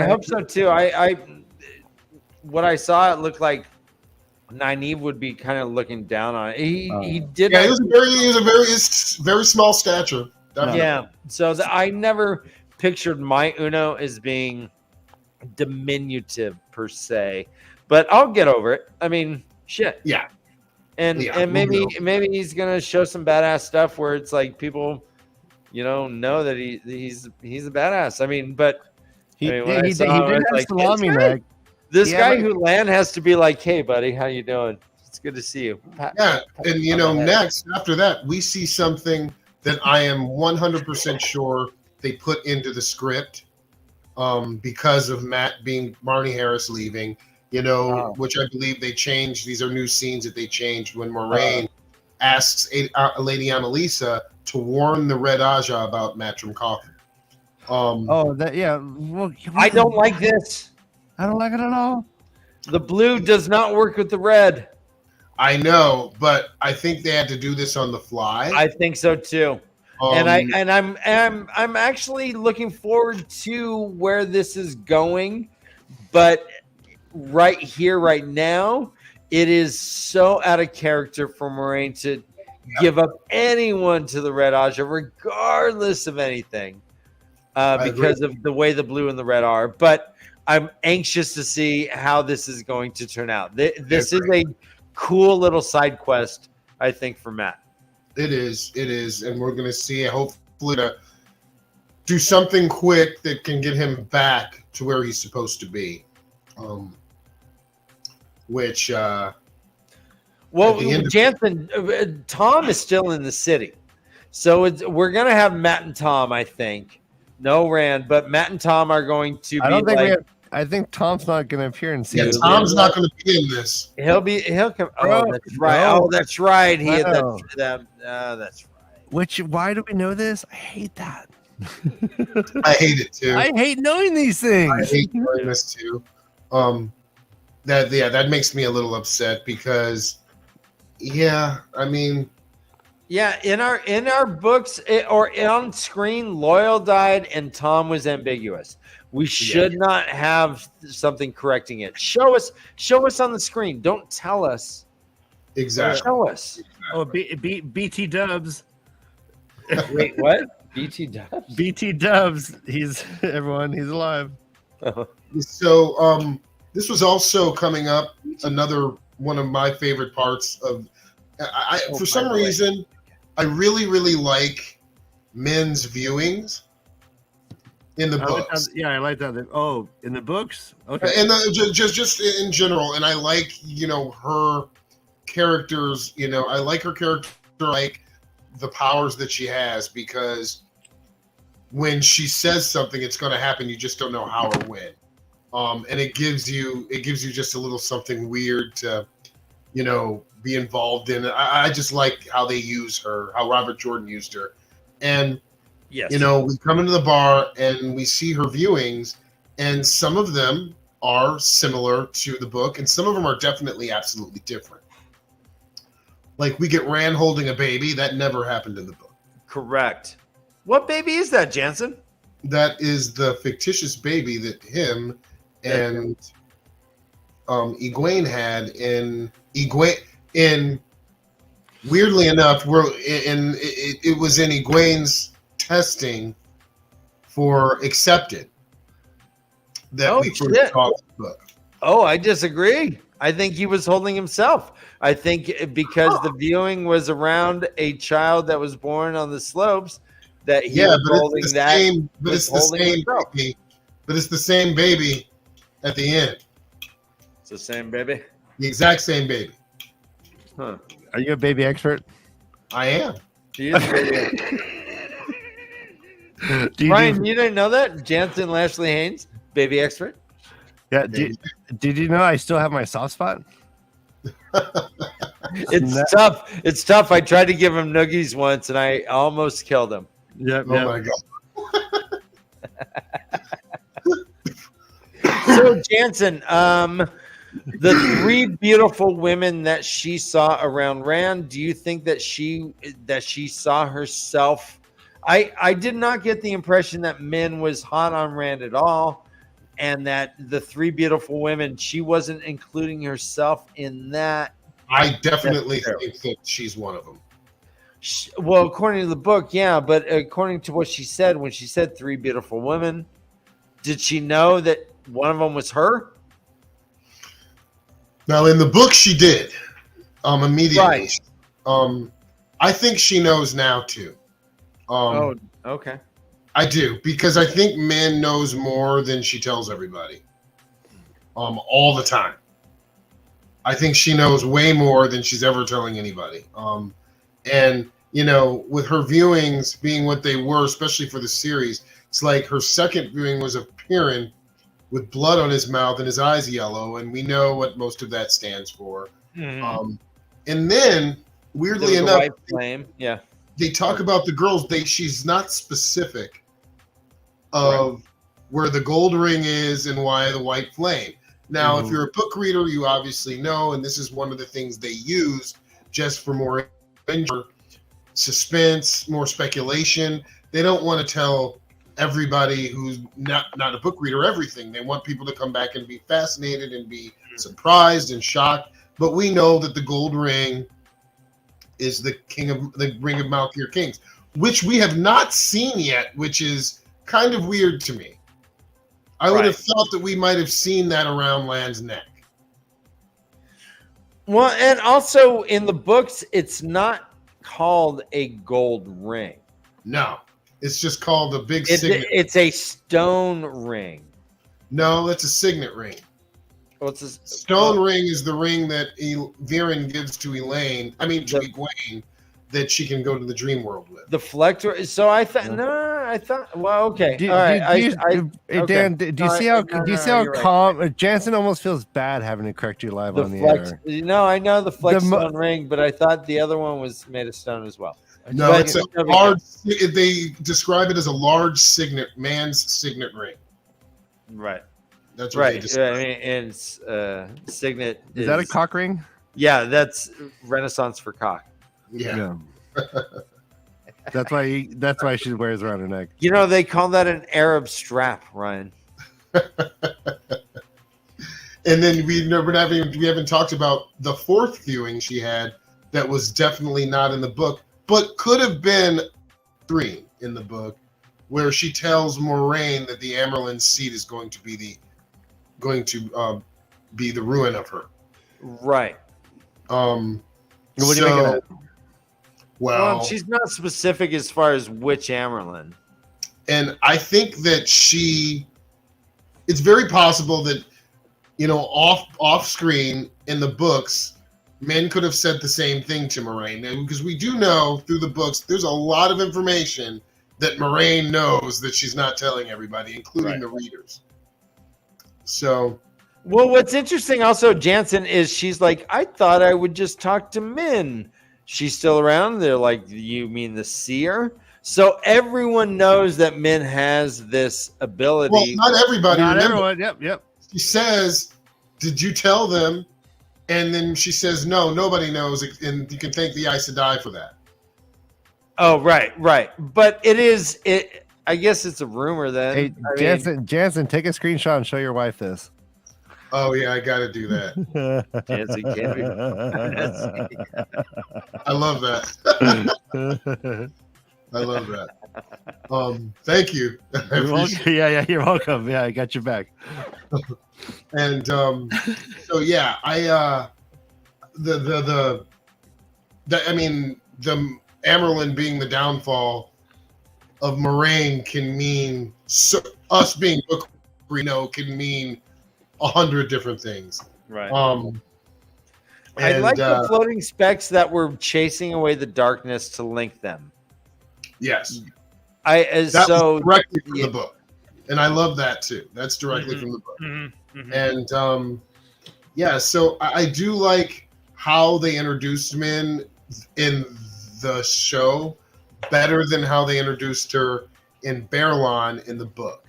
hope so too. What I saw, it looked like Nynaeve would be kind of looking down on it. He did. Yeah, he was a very small stature. Definitely. Yeah. So I never pictured my Uno as being diminutive per se, but I'll get over it. I mean, shit. Yeah. And maybe he's gonna show some badass stuff where it's like people, know that he's a badass. I mean, but he did have salami neck. This guy who land has to be like, hey, buddy, how you doing? It's good to see you. Next after that, we see something that I am 100% sure they put into the script because of Marnie Harris leaving. Which I believe they changed. These are new scenes that they changed when Moraine asks Lady Annalisa to warn the Red Aja about Matrim Coffin. Well, I don't like this. I don't like it at all. The blue does not work with the red. I know, but I think they had to do this on the fly. I think so too. And I'm actually looking forward to where this is going, but right here, right now, it is so out of character for Moraine to give up anyone to the Red Aja, regardless of anything, because of the way the blue and the red are. But I'm anxious to see how this is going to turn out. This is a cool little side quest, I think, for Matt. It is, and we're going to see, hopefully, to do something quick that can get him back to where he's supposed to be. Jansen, Tom is still in the city, so we're gonna have Matt and Tom. I think no Rand, but Matt and Tom are going to be. I think Tom's not going to appear in season. Yeah, Tom's not going to be in this. He'll come. Oh, that's right. Oh, that's right. That's right. Why do we know this? I hate that. I hate it too. I hate knowing these things. I hate knowing this too. That makes me a little upset because, in our books or on screen, Loyal died and Tom was ambiguous. We should not have something correcting it. Show us on the screen. Don't tell us. Exactly. Show us. Oh, BT Dubs. Wait, what? BT Dubs? BT Dubs. He's alive. So, this was also coming up. Another one of my favorite parts of. For some reason, I really, really like men's viewings in the books. I like that. Oh, in the books? Okay. And just in general, and I like her characters. I like her character, like the powers that she has, because when she says something, it's going to happen. You just don't know how or when. and it gives you just a little something weird to, be involved in. I just like how they use her, how Robert Jordan used her, and Yes. we come into the bar and we see her viewings, and some of them are similar to the book, and some of them are definitely absolutely different. Like we get Rand holding a baby. That never happened in the book. Correct. What baby is that, Jansen? That is the fictitious baby that him and Egwene had in weirdly enough, it was in Egwene's testing for accepted that we first talked about. Oh, I disagree. I think he was holding himself. I think because the viewing was around a child that was born on the slopes, that he was holding that. But it's the same baby. But it's the same baby at the end. It's the same baby. The exact same baby. Huh? Are you a baby expert? I am. He is baby. Ryan, you didn't know that? Jansen Lashley Haynes, baby expert. Yeah. Did you know I still have my soft spot? It's tough. It's tough. I tried to give him noogies once, and I almost killed him. Yep. Oh my god. So Jansen, the three beautiful women that she saw around Rand, do you think that she saw herself? I did not get the impression that Min was hot on Rand at all, and that the three beautiful women, she wasn't including herself in that. I definitely think that she's one of them. Well, according to the book, yeah, but according to what she said, when she said three beautiful women, did she know that one of them was her? Now, in the book, she did immediately. Right. I think she knows now too. Okay. I do, because I think Min knows more than she tells everybody. All the time. I think she knows way more than she's ever telling anybody. And with her viewings being what they were, especially for the series, it's like her second viewing was of Piran with blood on his mouth and his eyes yellow, and we know what most of that stands for. Mm-hmm. And then, weirdly enough, white flame. Yeah, they talk about the girls. She's not specific of where the gold ring is and why the white flame. Now, if you're a book reader, you obviously know, and this is one of the things they use just for more suspense, more speculation. They don't want to tell everybody who's not a book reader everything. They want people to come back and be fascinated and be surprised and shocked. But we know that the gold ring is the ring of Malkir Kings, which we have not seen yet, which is kind of weird to me. I would have thought that we might have seen that around Land's neck. Well, and also in the books, it's not called a gold ring. No, it's just called a big signet. It's a stone ring. No, that's a signet ring. What's a stone ring is the ring that Viren gives to Egwene, that she can go to the dream world with. The Flector. So I thought well, okay. All right. Dan, do you see how calm Jansen almost feels bad having to correct you live on the air? No, I know the Flexstone ring, but I thought the other one was made of stone as well. No, it's a large. They describe it as a large man's signet ring. Right. That's what they describe. And signet is that a cock ring? Yeah, that's Renaissance for cock. Yeah. That's why she wears around her neck. They call that an Arab strap, Ryan. And then we haven't talked about the fourth viewing she had that was definitely not in the book, but could have been three in the book, where she tells Moraine that the Amyrlin seat is going to be the ruin of her. Right. What do you make of that? Well, she's not specific as far as which Amyrlin. And I think that it's very possible that, off screen in the books, men could have said the same thing to Moraine. Because we do know through the books, there's a lot of information that Moraine knows that she's not telling everybody, including the readers. So, well, what's interesting also, Jansen, is she's like, I thought I would just talk to Min. She's still around. They're like, you mean the seer? So everyone knows that Min has this ability. well, not everybody. Not remember, everyone. Yep. she says, "Did you tell them?" And then she says, "No, nobody knows." And you can thank the Aes Sedai for that. Oh, right. But it. I guess it's a rumor then. Hey, Jansen, take a screenshot and show your wife this. Oh yeah, I got to do that. Jansen can't be. I love that. I love that. Thank you. You're welcome. Yeah, you're welcome. Yeah, I got your back. And so yeah, I the Amyrlin being the downfall of Moraine can mean us being book Reno can mean 100 different things. Right. I like the floating specks that were chasing away the darkness to link them. Yes. Was directly from the book. And I love that too. That's directly from the book. Mm-hmm. And so I do like how they introduced Min in the show better than how they introduced her in Baerlon in the book.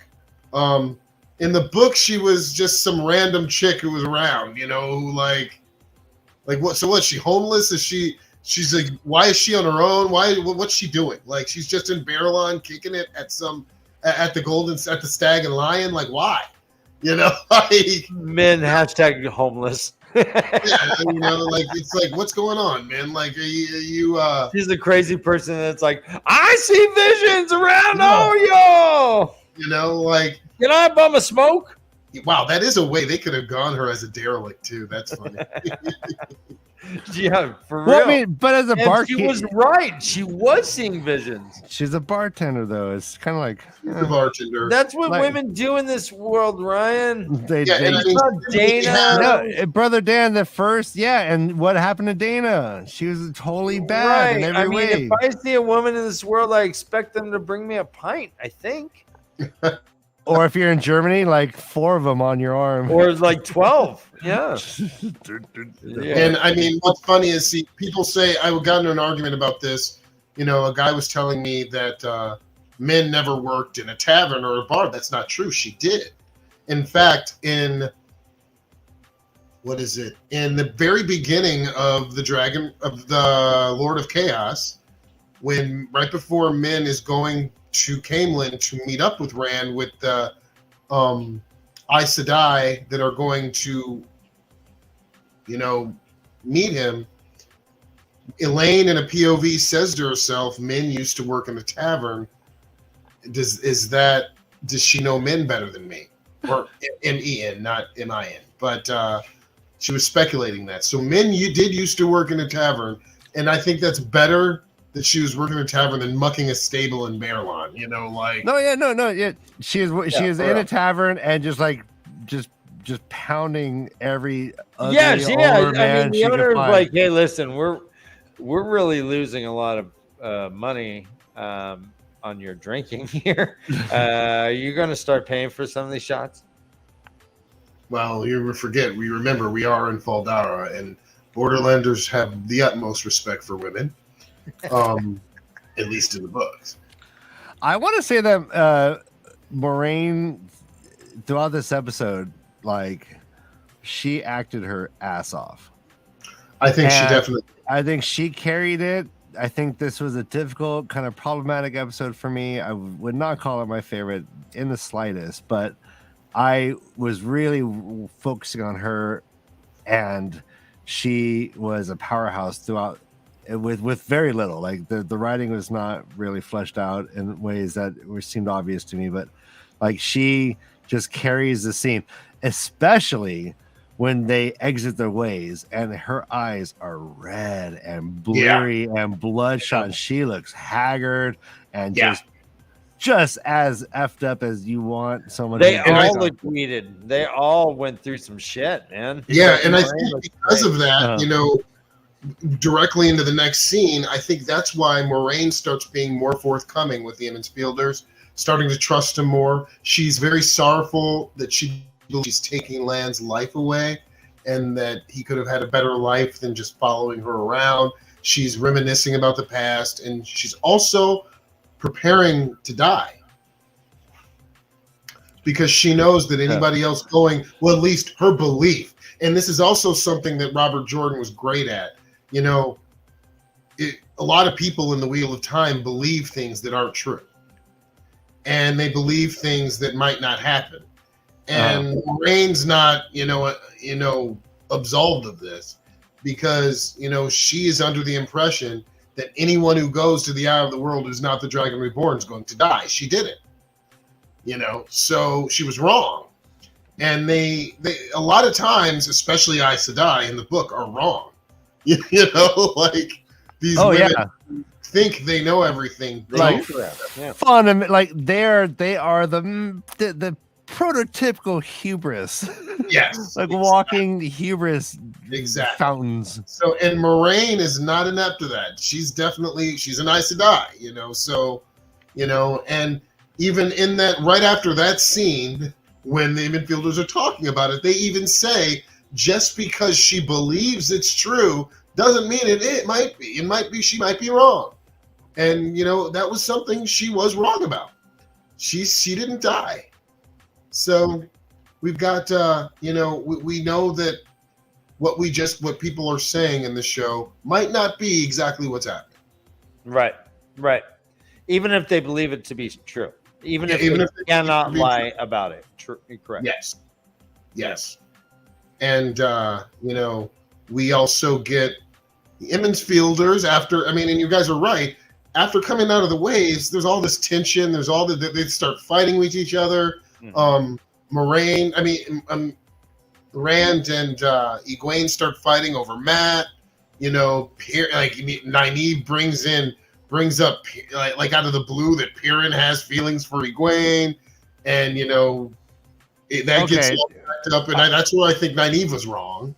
In the book, she was just some random chick who was around, who like what? So what's she homeless? She's like, why is she on her own? What's she doing? Like she's just in Baerlon kicking it at the Stag and Lion. Like why? Like men # homeless. Yeah, it's like what's going on, man? Like are you she's the crazy person that's like, I see visions around Oyo. Like can I bum a smoke? Wow, that is a way they could have gone her as a derelict too. That's funny. Yeah, for real. Well, I mean, but as a barkeeper, she was right. She was seeing visions. She's a bartender, though. It's kind of like the bartender. That's what women do in this world, Ryan. Dana. Brother Dan, the first, and what happened to Dana? She was totally bad in every way. If I see a woman in this world, I expect them to bring me a pint, I think. Or if you're in Germany, like 4 of them on your arm. Or like 12. Yeah. And I mean, what's funny is, people say, I got into an argument about this. A guy was telling me that Min never worked in a tavern or a bar. That's not true. She did. In fact, in the very beginning of the Lord of Chaos, right before Min is going to Camelin to meet up with Rand with the Aes Sedai that are going to, meet him. Elaine in a POV says to herself, Min used to work in a tavern. Does she know Min better than me? Or M-E-N, not M-I-N. But she was speculating that. So Min, you did used to work in a tavern, and I think that's better that she was working in a tavern than mucking a stable in Baerlon, She is in a tavern and just pounding every ugly older man. The owner was like, hey, listen, we're really losing a lot of money on your drinking here. You're going to start paying for some of these shots? Well, we remember we are in Faldara, and Borderlanders have the utmost respect for women. At least in the books. I want to say that Moraine, throughout this episode, she acted her ass off. I think she definitely. I think she carried it. I think this was a difficult, kind of problematic episode for me. I would not call it my favorite in the slightest, but I was really focusing on her, and she was a powerhouse throughout. With very little, the writing was not really fleshed out in ways that seemed obvious to me, but she just carries the scene, especially when they exit their ways and her eyes are red and blurry and bloodshot. And she looks haggard and just as effed up as you want someone. They all look weeded. They all went through some shit, man. Yeah, and I think because of that, directly into the next scene, I think that's why Moraine starts being more forthcoming with the Emmons Fielders, starting to trust him more. She's very sorrowful that she she's taking Lan's life away, and that he could have had a better life than just following her around. She's reminiscing about the past, and she's also preparing to die because she knows that anybody else going, well, at least her belief. And this is also something that Robert Jordan was great at. You know, a lot of people in the Wheel of Time believe things that aren't true, and they believe things that might not happen. And Moiraine's not, absolved of this, because she is under the impression that anyone who goes to the Eye of the World who's not the Dragon Reborn is going to die. She didn't, so she was wrong. And they a lot of times, especially Aes Sedai in the book, are wrong. Like these women think they know everything. Like fun and like they are the prototypical hubris. Yes. Like walking hubris fountains. So, and Moiraine is not inept to that. She's an Aes Sedai, so, and even in that, right after that scene, when the Infielders are talking about it, they even say, just because she believes it's true doesn't mean it might be. It might be, she might be wrong. And, that was something she was wrong about. She didn't die. So we've got, we know that what people are saying in the show might not be exactly what's happening. Right. Even if they believe it to be true. Even if they cannot lie about it. True, correct. Yes. And, we also get the Emmons Fielders after, and you guys are right, after coming out of the waves, there's all this tension. There's all they start fighting with each other. Moiraine, Rand and Egwene start fighting over Mat. Nynaeve brings up like out of the blue that Perrin has feelings for Egwene, and that gets all backed up, and that's where I think Nynaeve was wrong.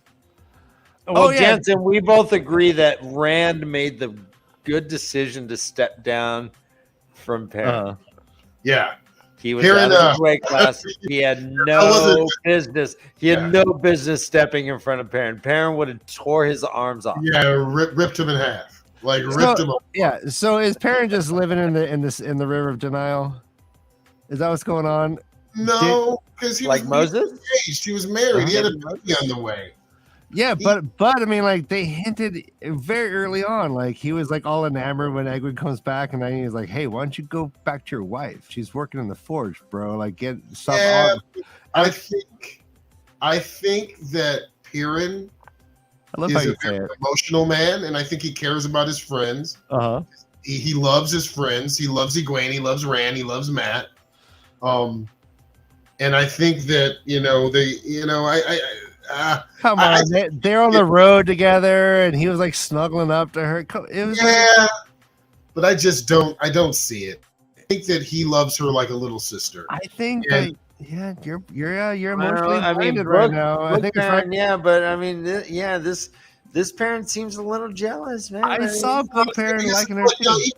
Well, Jansen, we both agree that Rand made the good decision to step down from Perrin. He was out of his weight class. He had no business. He had no business stepping in front of Perrin. Perrin would have tore his arms off. Yeah, ripped him in half. Ripped him up. Yeah. So is Perrin just living in the River of Denial? Is that what's going on? No, because he was Moses. Engaged. He was married. He had a baby on the way. Yeah, but they hinted very early on, like he was like all enamored when Egwene comes back, and then he was like, "Hey, why don't you go back to your wife? She's working in the forge, bro. Like, stop." Yeah, I think that Perrin is a very emotional man, and I think he cares about his friends. He loves his friends. He loves Egwene. He loves Rand. He loves Mat. And I think that come on, they're on the road together, and he was like snuggling up to her. But I just don't see it. I think that he loves her like a little sister. I think you're emotionally blinded right now. I think it's right. Yeah, but this parent seems a little jealous, man. I saw Brooke Perrin liking her.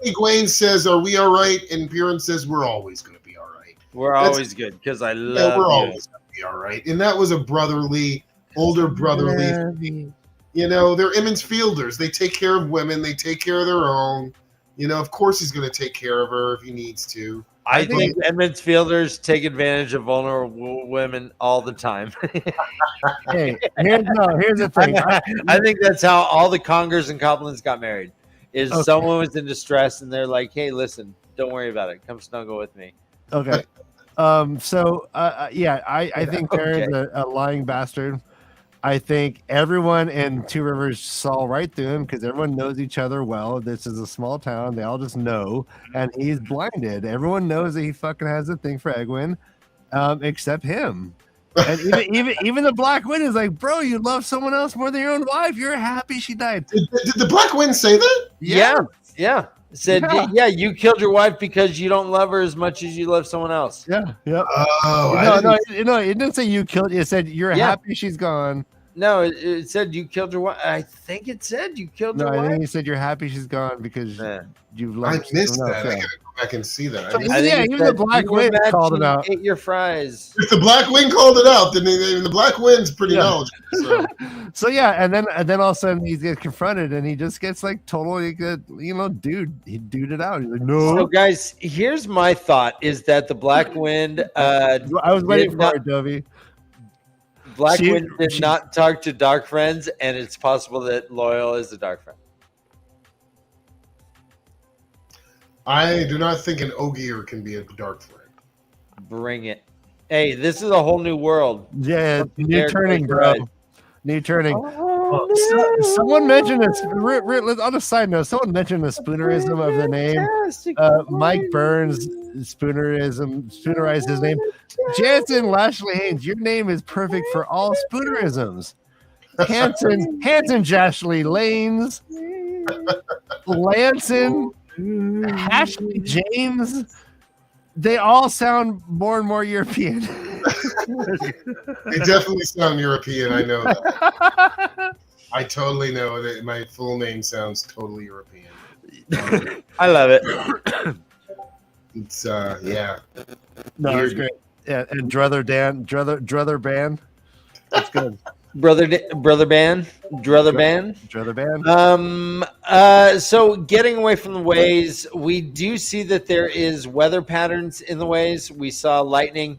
Egwene says, "Are we all right?" And Perrin says, "We're always going to be all right. We're always good because I love we're always going to be all right." And that was a older brotherly. They're Emmons Fielders. They take care of women. They take care of their own. Of course he's going to take care of her if he needs to. I think Emmons Fielders take advantage of vulnerable women all the time. Hey, here's the thing. I think that's how all the Congers and Coplans got married. Someone was in distress, and they're like, "Hey, listen, don't worry about it. Come snuggle with me." Okay. I think Perrin's a lying bastard. I think everyone in Two Rivers saw right through him because everyone knows each other well. This is a small town. They all just know, and he's blinded. Everyone knows that he fucking has a thing for Egwene, except him. And even the Black Wind is like, bro, you love someone else more than your own wife. You're happy she died. Did the Black Wind say that? Yeah. Said, you killed your wife because you don't love her as much as you love someone else. Yeah. Oh, no, it didn't say you killed. It said you're happy she's gone. No, it said you killed your wife. I think it said you killed your wife. I think it said you're happy she's gone because you love her. I missed that. I gotta go back and see that. So, I yeah, even the Black Wind called it out. Ate your fries. if the Black Wind called it out, then the Black Wind's pretty knowledgeable. So. So yeah, and then all of a sudden he gets confronted and he just gets like totally good, he duded out. He's like, no. So guys, here's my thought: is that the Black Wind? I was waiting for it, Dovie. Black Wind did not talk to Dark Friends, and it's possible that Loyal is a Dark Friend. I do not think an Ogier can be a Dark Friend. Bring it! Hey, this is a whole new world. Yeah, new turning, bro. New turning. Someone mentioned this. On a side note, someone mentioned the spoonerism of the name. Mike Burns spoonerized his name. Jansen Lashley Haynes, your name is perfect for all spoonerisms. Hanson Jashley Lanes, Lanson, Ashley James. They all sound more and more European. They definitely sound European. I know that. I totally know that my full name sounds totally European. I love it. It's yeah. No, it's great. Yeah, and Druther Band. That's good. Brother band. So getting away from the ways, we do see that there is weather patterns in the ways. We saw lightning.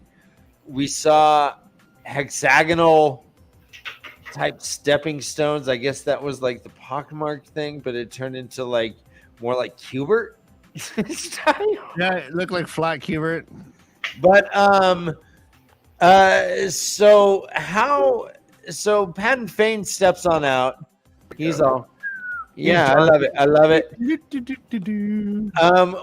We saw hexagonal type stepping stones. I guess that was like the pockmark thing, but it turned into like more like Cubert style. Yeah, it looked like flat Cubert. But so Patton Fane steps on out. He's all, yeah, I love it.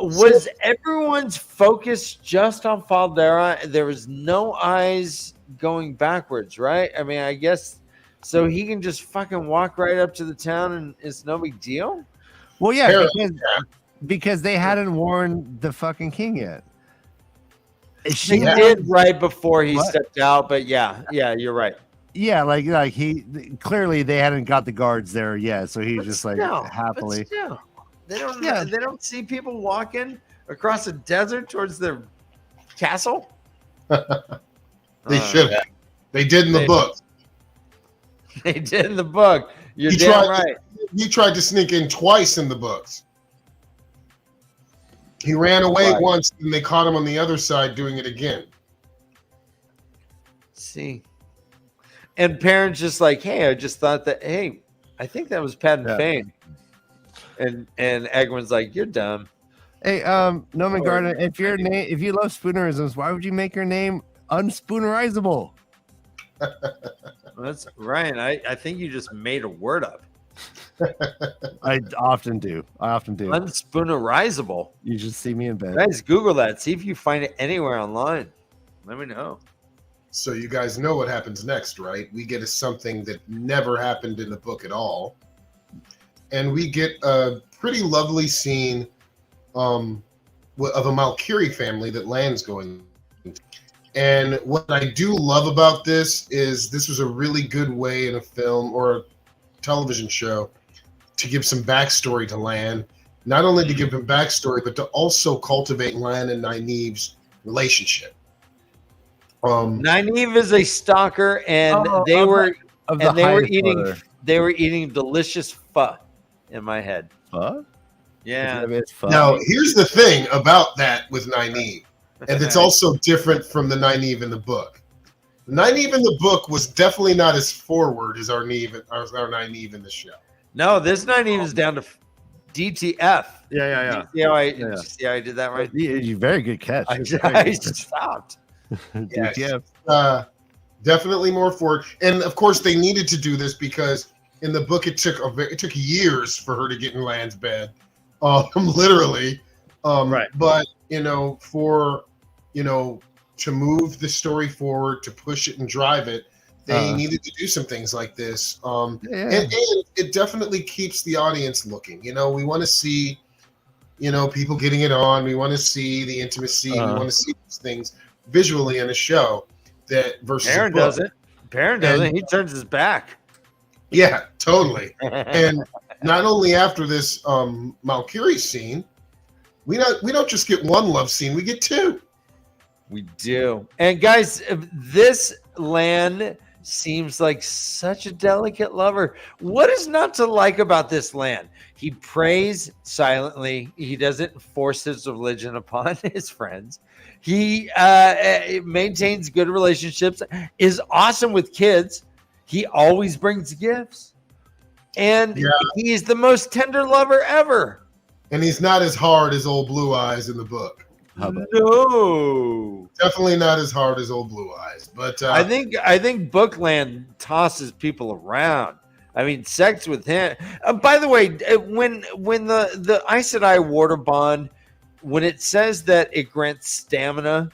Was everyone's focus just on FartVader? There was no eyes going backwards, right? I mean, I guess so he can just fucking walk right up to the town and it's no big deal. Well, yeah, because they hadn't warned the fucking king yet. She did right before he stepped out, but yeah, you're right. Yeah, like he clearly they hadn't got the guards there yet, so he's just like happily. They don't see people walking across a desert towards their castle. They should have. They did in the book. They did in the book. You're damn right. He tried to sneak in twice in the books. He ran away once, and they caught him on the other side doing it again. See. And Perrin's just like, hey, I just thought that, hey, I think that was Patton Fane. And Egwin's like, you're dumb. Hey, Noman Gardner, if you love spoonerisms, why would you make your name unspoonerizable? That's Ryan. I think you just made a word up. I often do. Unspoonerizable. You just see me in bed. Guys, Google that. See if you find it anywhere online. Let me know. So you guys know what happens next, right? We get something that never happened in the book at all. And we get a pretty lovely scene of a Malkiri family that Lan's going into. And what I do love about this was a really good way in a film or a television show to give some backstory to Lan. Not only to give him backstory, but to also cultivate Lan and Nynaeve's relationship. Nynaeve is a stalker, and they were eating delicious pho in my head. Pho? Yeah. Now, here's the thing about that with Nynaeve, and it's also different from the Nynaeve in the book. The Nynaeve in the book was definitely not as forward as our Nynaeve in the show. No, this Nynaeve is down to DTF. Yeah. See how I did that right? You very good catch. I stopped. Yes. Definitely more forward, and of course they needed to do this because in the book it took years for her to get in Lan's bed, literally. Right. But to move the story forward, to push it and drive it, they needed to do some things like this. And it definitely keeps the audience looking. We want to see, people getting it on. We want to see the intimacy. We want to see these things visually in a show that versus Perrin doesn't. Perrin doesn't. He turns his back. Yeah, totally. And not only after this Malkiri scene, We don't just get one love scene, we get two. We do. And guys, this land seems like such a delicate lover. What is not to like about this land? He prays silently. He doesn't force his religion upon his friends. He maintains good relationships, is awesome with kids. He always brings gifts. And he's the most tender lover ever. And he's not as hard as old Blue Eyes in the book. No, definitely not as hard as old Blue Eyes. But I think Bookland tosses people around. I mean, sex with him. By the way, when the Aes Sedai water bond, when it says that it grants stamina,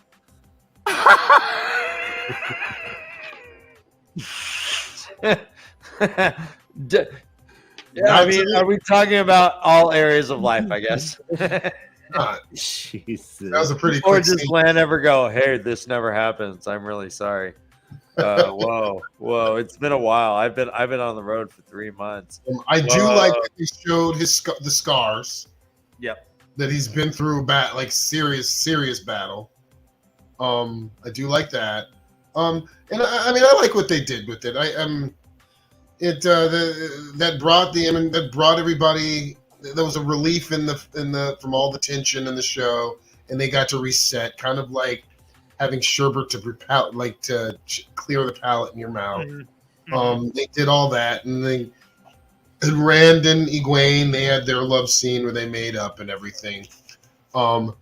I mean, are we talking about all areas of life? I guess. Jesus. That was a pretty Or quick does scene. Lan ever go, hey, this never happens. I'm really sorry. Whoa. It's been a while. I've been on the road for 3 months. I do like that they showed the scars. Yep. That he's been through serious battle. I do like that. And I mean, I like what they did with it. That brought everybody. There was a relief in the from all the tension in the show, and they got to reset, kind of like having sherbet to clear the palate in your mouth. They did all that, and Rand and Egwene, they had their love scene where they made up and everything. And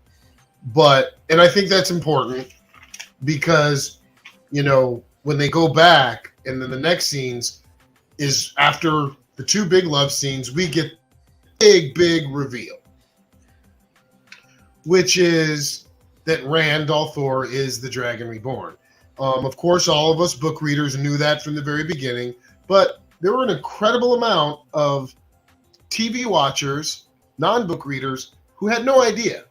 I think that's important because, when they go back and then the next scenes is after the two big love scenes, we get big reveal, which is that Rand al'Thor is the Dragon Reborn. Of course, all of us book readers knew that from the very beginning, but there were an incredible amount of TV watchers, non-book readers, who had no idea.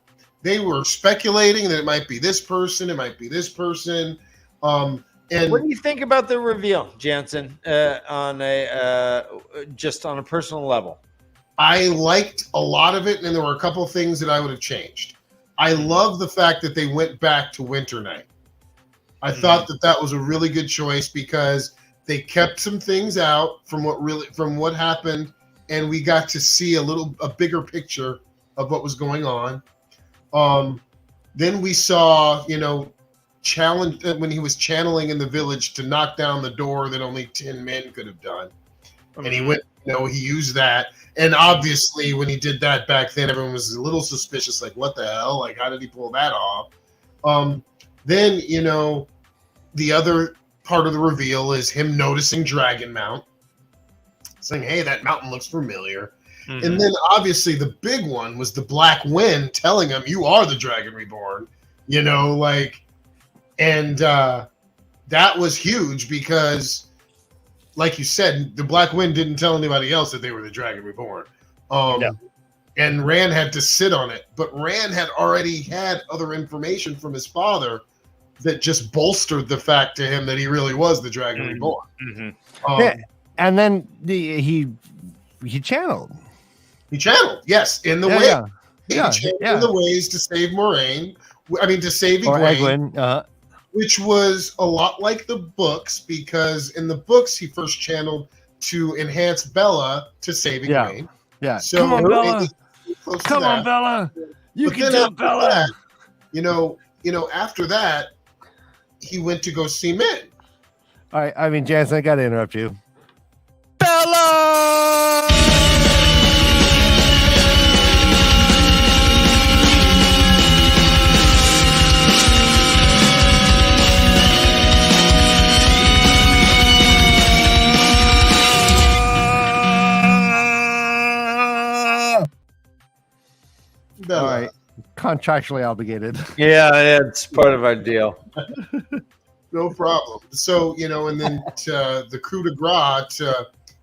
They were speculating that it might be this person, it might be this person. And what do you think about the reveal, Jansen, on a personal level? I liked a lot of it, and there were a couple of things that I would have changed. I love the fact that they went back to Winter Night. I thought that was a really good choice because they kept some things out from what happened, and we got to see a bigger picture of what was going on. Then we saw, challenge when he was channeling in the village to knock down the door that only 10 men could have done, and he went. He used that. And obviously, when he did that back then, everyone was a little suspicious, like, what the hell? Like, how did he pull that off? Then, the other part of the reveal is him noticing Dragonmount, saying, hey, that mountain looks familiar. Mm-hmm. And then, obviously, the big one was the Black Wind telling him, you are the Dragon Reborn. And that was huge because, like you said, the Black Wind didn't tell anybody else that they were the Dragon Reborn. And Rand had to sit on it. But Rand had already had other information from his father that just bolstered the fact to him that he really was the Dragon Reborn. Mm-hmm. And then he channeled. He channeled, yes, in the way. Yeah. In the ways to save Moraine. To save Egwene. Which was a lot like the books, because in the books he first channeled to enhance Bella to save Egwene. Yeah. So come on, Bella. Come on, Bella. You can do it, Bella. That, after that, he went to go see men. All right. I mean, Jansen, I got to interrupt you. Bella! All right, contractually obligated. Yeah, it's part of our deal. No problem. So, and then the coup de grace,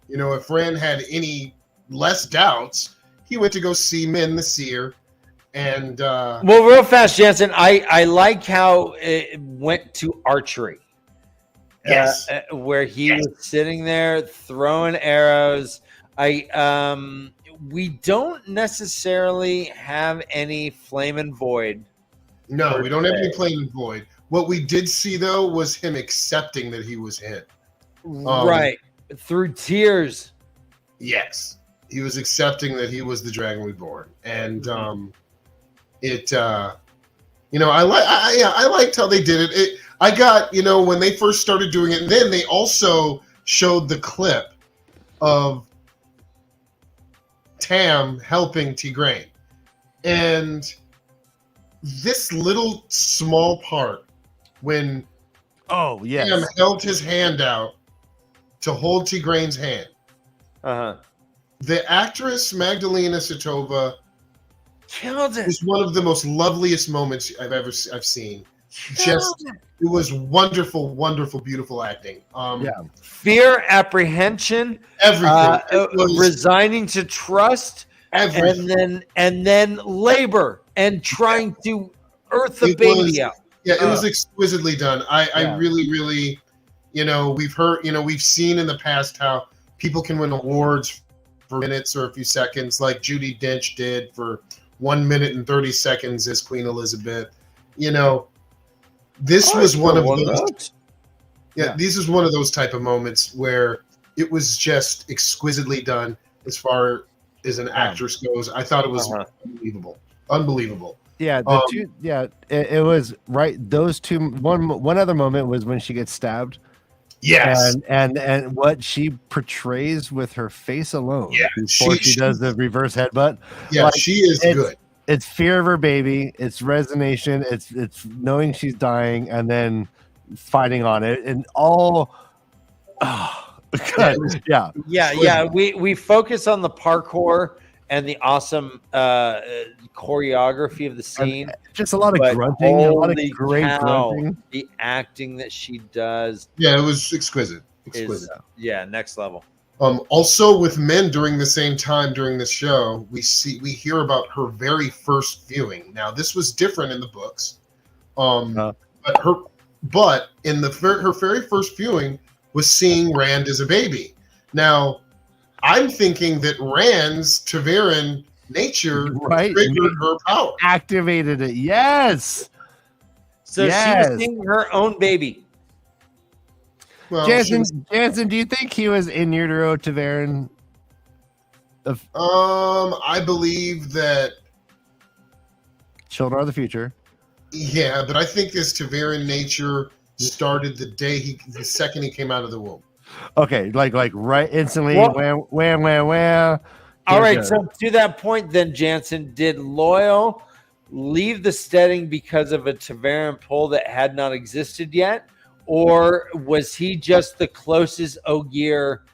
if Rand had any less doubts, he went to go see Min the Seer. And well, real fast, Jansen, I like how it went to archery. Yes. Where he was sitting there throwing arrows. we don't necessarily have any Flame and Void. No, we don't have any Flame and Void. What we did see, though, was him accepting that he was hit. Right. Through tears. Yes. He was accepting that he was the Dragon Reborn. And I liked how they did it. I got, when they first started doing it, and then they also showed the clip of Tam helping Tigraine. And this little small part when Tam held his hand out to hold Tigraine's hand. The actress Magdalena Sitova killed it. It's one of the most loveliest moments I've seen. It was wonderful, wonderful, beautiful acting. Fear, apprehension, everything, resigning to trust, everything. and then labor and trying to earth the baby out. Yeah, it was exquisitely done. I really, really, we've seen in the past how people can win awards for minutes or a few seconds, like Judi Dench did for 1 minute and 30 seconds as Queen Elizabeth. This was one of those. This is one of those type of moments where it was just exquisitely done as far as an actress goes. I thought it was unbelievable. Yeah, it was right. Those two. One other moment was when she gets stabbed. Yes, and what she portrays with her face alone. Yeah, before she does the reverse headbutt. Yeah, she is good. It's fear of her baby. It's resignation. It's knowing she's dying and then fighting on it and all. We focus on the parkour and the awesome choreography of the scene. Just a lot of grunting, a lot of great grunting. The acting that she does. Yeah, it was exquisite. Next level. Also with men during the same time during this show, we hear about her very first viewing. Now this was different in the books. But in her very first viewing was seeing Rand as a baby. Now I'm thinking that Rand's TAVERN nature triggered her power. Activated it. Yes. So she was seeing her own baby. Well, Jansen, do you think he was in utero TAVERN? I believe that children are the future. Yeah, but I think this TAVERN nature started the second he came out of the womb. Okay, like right instantly. Wham. All right, so to that point, then Jansen, did Loyal leave the steading because of a TAVERN pull that had not existed yet? Or was he just the closest Ogier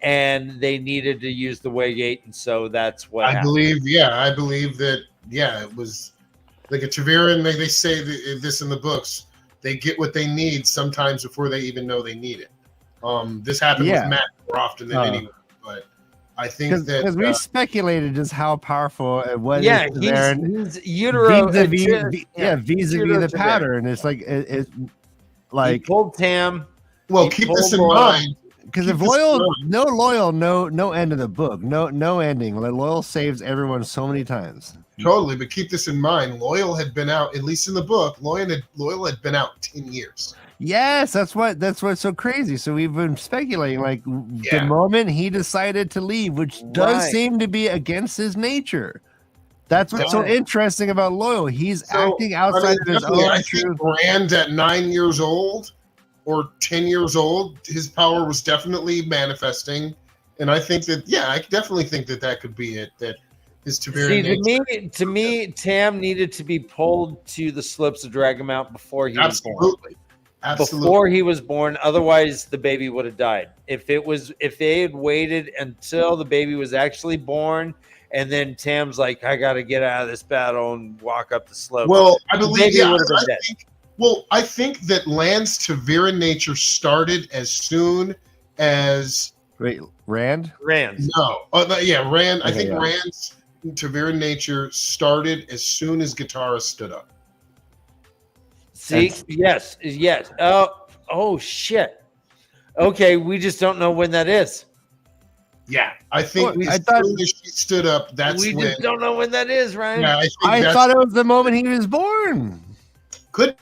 and they needed to use the Waygate, and so that's what happened? I believe that, it was like a TAVERN. They say this in the books. They get what they need sometimes before they even know they need it. This happened with Matt more often than anyone, but I think that because we speculated just how powerful it was. He's utero vis-a-vis the pattern. It's like he pulled Tam. Well, keep this in mind, because if Loyal, no end of the book, no ending. Like, Loyal saves everyone so many times. Totally, but keep this in mind. Loyal had been out, at least in the book. Loyal had been out 10 years. Yes, that's what's so crazy. So we've been speculating, like the moment he decided to leave, which does seem to be against his nature. That's what's so interesting about Loyal. He's acting outside of his own. I think Rand at 9 years old or 10 years old, his power was definitely manifesting, and I think that I definitely think that could be it. That his TAVERN. To me, Tam needed to be pulled to the slopes of Dragonmount before he was born. Absolutely. Before he was born, otherwise the baby would have died. If they had waited until the baby was actually born, and then Tam's like, I got to get out of this battle and walk up the slope. Well, I believe I think that Land's TAVERN nature started as soon as Rand. No, Rand. I think Rand's TAVERN nature started as soon as Guitarra stood up. See, yes. Oh, shit. Okay, we just don't know when that is. Yeah, I think Well, as soon as she stood up, that's We when. just don't know when that is, right? Yeah, I thought it was the moment he was born. Could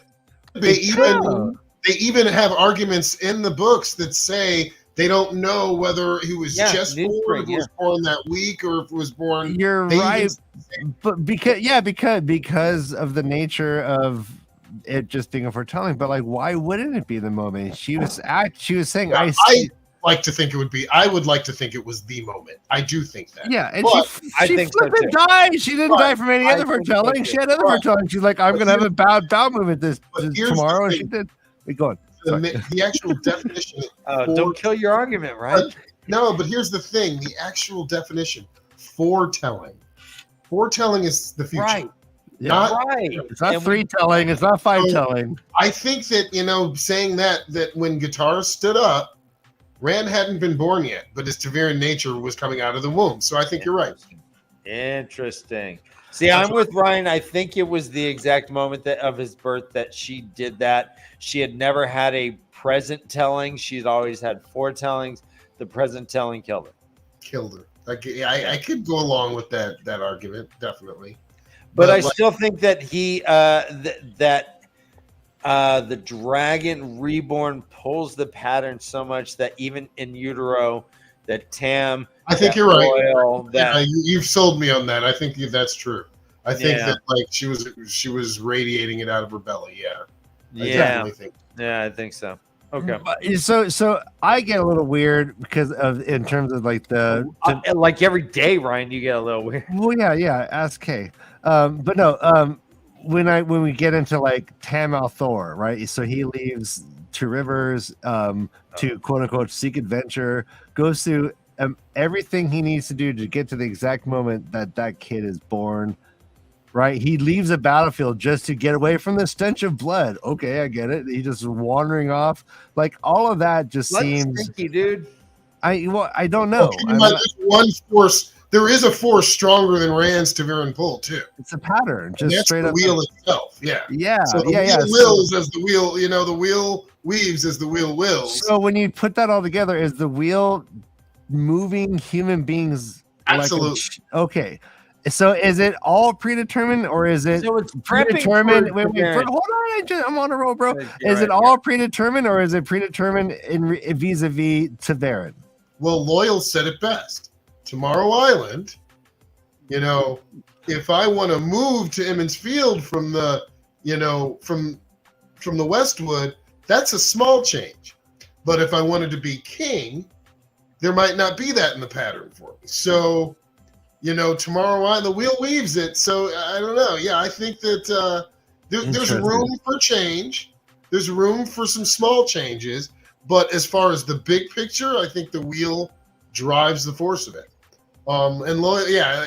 they even have arguments in the books that say they don't know whether he was just born, if he was born that week, or if it was born. You're right, but because of the nature of it just being a foretelling. But like, why wouldn't it be the moment? She was saying, I like to think it would be. I would like to think it was the moment. I do think that. Yeah, and but she flipping died. She didn't die from any other foretelling. She had other foretelling. She's like, I'm gonna have a bowel movement this tomorrow. And she did. We go on. The actual definition. Don't kill your argument, right? No, but here's the thing: the actual definition: foretelling. Foretelling is the future. Right. It's not three-telling. It's not five-telling. I think that saying that when Guitar stood up, Rand hadn't been born yet, but his TAVERN nature was coming out of the womb. So I think you're right. Interesting. See, I'm with Ryan. I think it was the exact moment of his birth that she did that. She had never had a present telling. She'd always had foretellings. The present telling killed her. I could go along with that argument, definitely. But I still think that the Dragon Reborn pulls the pattern so much that even in utero, that Tam. I think you're right. You've sold me on that. I think that's true. I think that she was radiating it out of her belly. Yeah. I definitely think. Yeah, I think so. Okay. So I get a little weird because of in terms of like like every day, Ryan, you get a little weird. Well, yeah. Ask Kay. But no. When we get into like Tam Althor, right? So he leaves Two Rivers to quote unquote seek adventure, goes through everything he needs to do to get to the exact moment that kid is born. Right, he leaves a battlefield just to get away from the stench of blood. Okay, I get it. He's just wandering off. Like all of that just seems stinky, dude. I don't know. One force. There is a force stronger than Rand's TAVERN pull too. It's a pattern, just straight up. The wheel itself. Yeah. So the wheel wills as the wheel. The wheel weaves as the wheel wills. So when you put that all together, is the wheel moving human beings? Absolutely. Okay. So is it all predetermined, or is it predetermined? Wait, hold on, I'm on a roll, bro. Is it all predetermined, or is it predetermined in vis-a-vis TAVERN? Well, Loyal said it best. Tomorrow Island, if I want to move to Emmons Field from the, from the Westwood, that's a small change. But if I wanted to be king, there might not be that in the pattern for me. So. Tomorrow on the wheel weaves it. So I don't know. Yeah, I think that there's room for change. There's room for some small changes. But as far as the big picture, I think the wheel drives the force of it. And Loyal,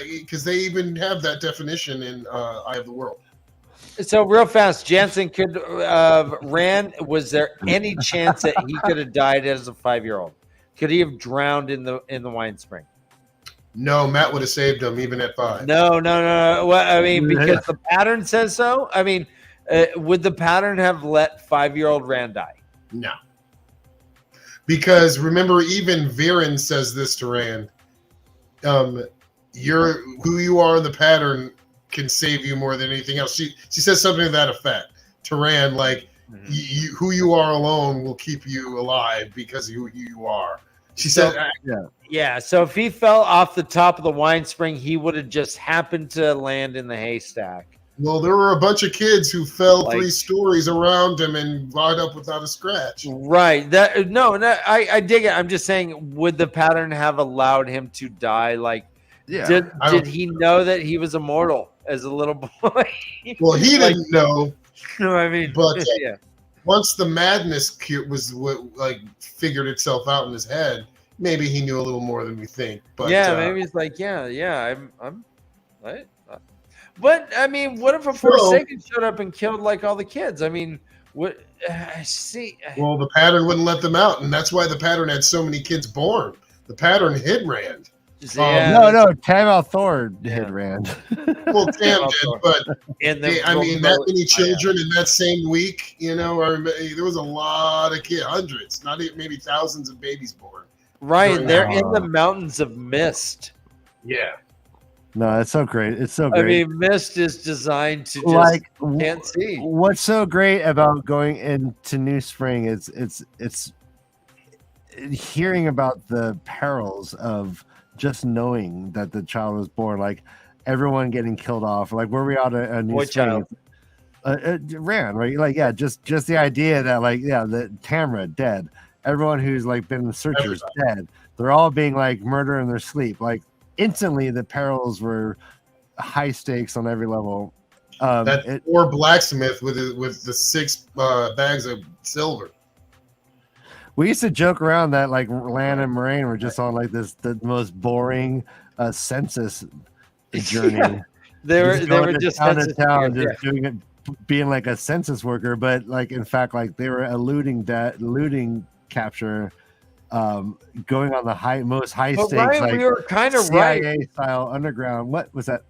because they even have that definition in Eye of the World. So real fast, Jansen could Rand. Was there any chance that he could have died as a 5-year-old? Could he have drowned in the wine spring? No, Matt would have saved him even at 5. No. Well, I mean, because the pattern says so. I mean, would the pattern have let 5-year-old Rand die? No. Because remember, even Viren says this to Rand. Who you are in the pattern can save you more than anything else. She says something to that effect to Rand, like, who you are alone will keep you alive because of who you are. She said, yeah. So if he fell off the top of the wine spring, he would have just happened to land in the haystack. Well, there were a bunch of kids who fell 3 stories around him and got up without a scratch. Right. I dig it. I'm just saying, would the pattern have allowed him to die? Like, did he know that he was immortal as a little boy? Well, he didn't know. No, I mean, but once the madness was figured itself out in his head, maybe he knew a little more than we think. But maybe it's like, I'm right. But I mean, what if a Forsaken showed up and killed like all the kids? I mean, what? See. Well, the pattern wouldn't let them out, and that's why the pattern had so many kids born. The pattern hid Rand. No, Tam Althor hid Rand. Well, Tam did, but that many children in that same week, there was a lot of kids, hundreds, maybe thousands of babies born. Ryan, they're in the mountains of mist. Yeah. No, it's so great. It's so great. I mean, mist is designed to just like can't see. What's so great about going into New Spring is it's hearing about the perils of just knowing that the child was born. Like everyone getting killed off. Like where we out a New Spring. Ran right. Like just the idea that the Tamra dead. Everyone who's like been the searchers dead. They're all being like murdered in their sleep. Like instantly, the perils were high stakes on every level. That poor blacksmith with the 6 bags of silver. We used to joke around that like Lan and Moraine were just on like the most boring census journey. They were just town to town, just doing it, being like a census worker, but like in fact, like they were eluding capture, going on the most high stakes. Ryan, like we were kind of CIA right. style underground. What was that?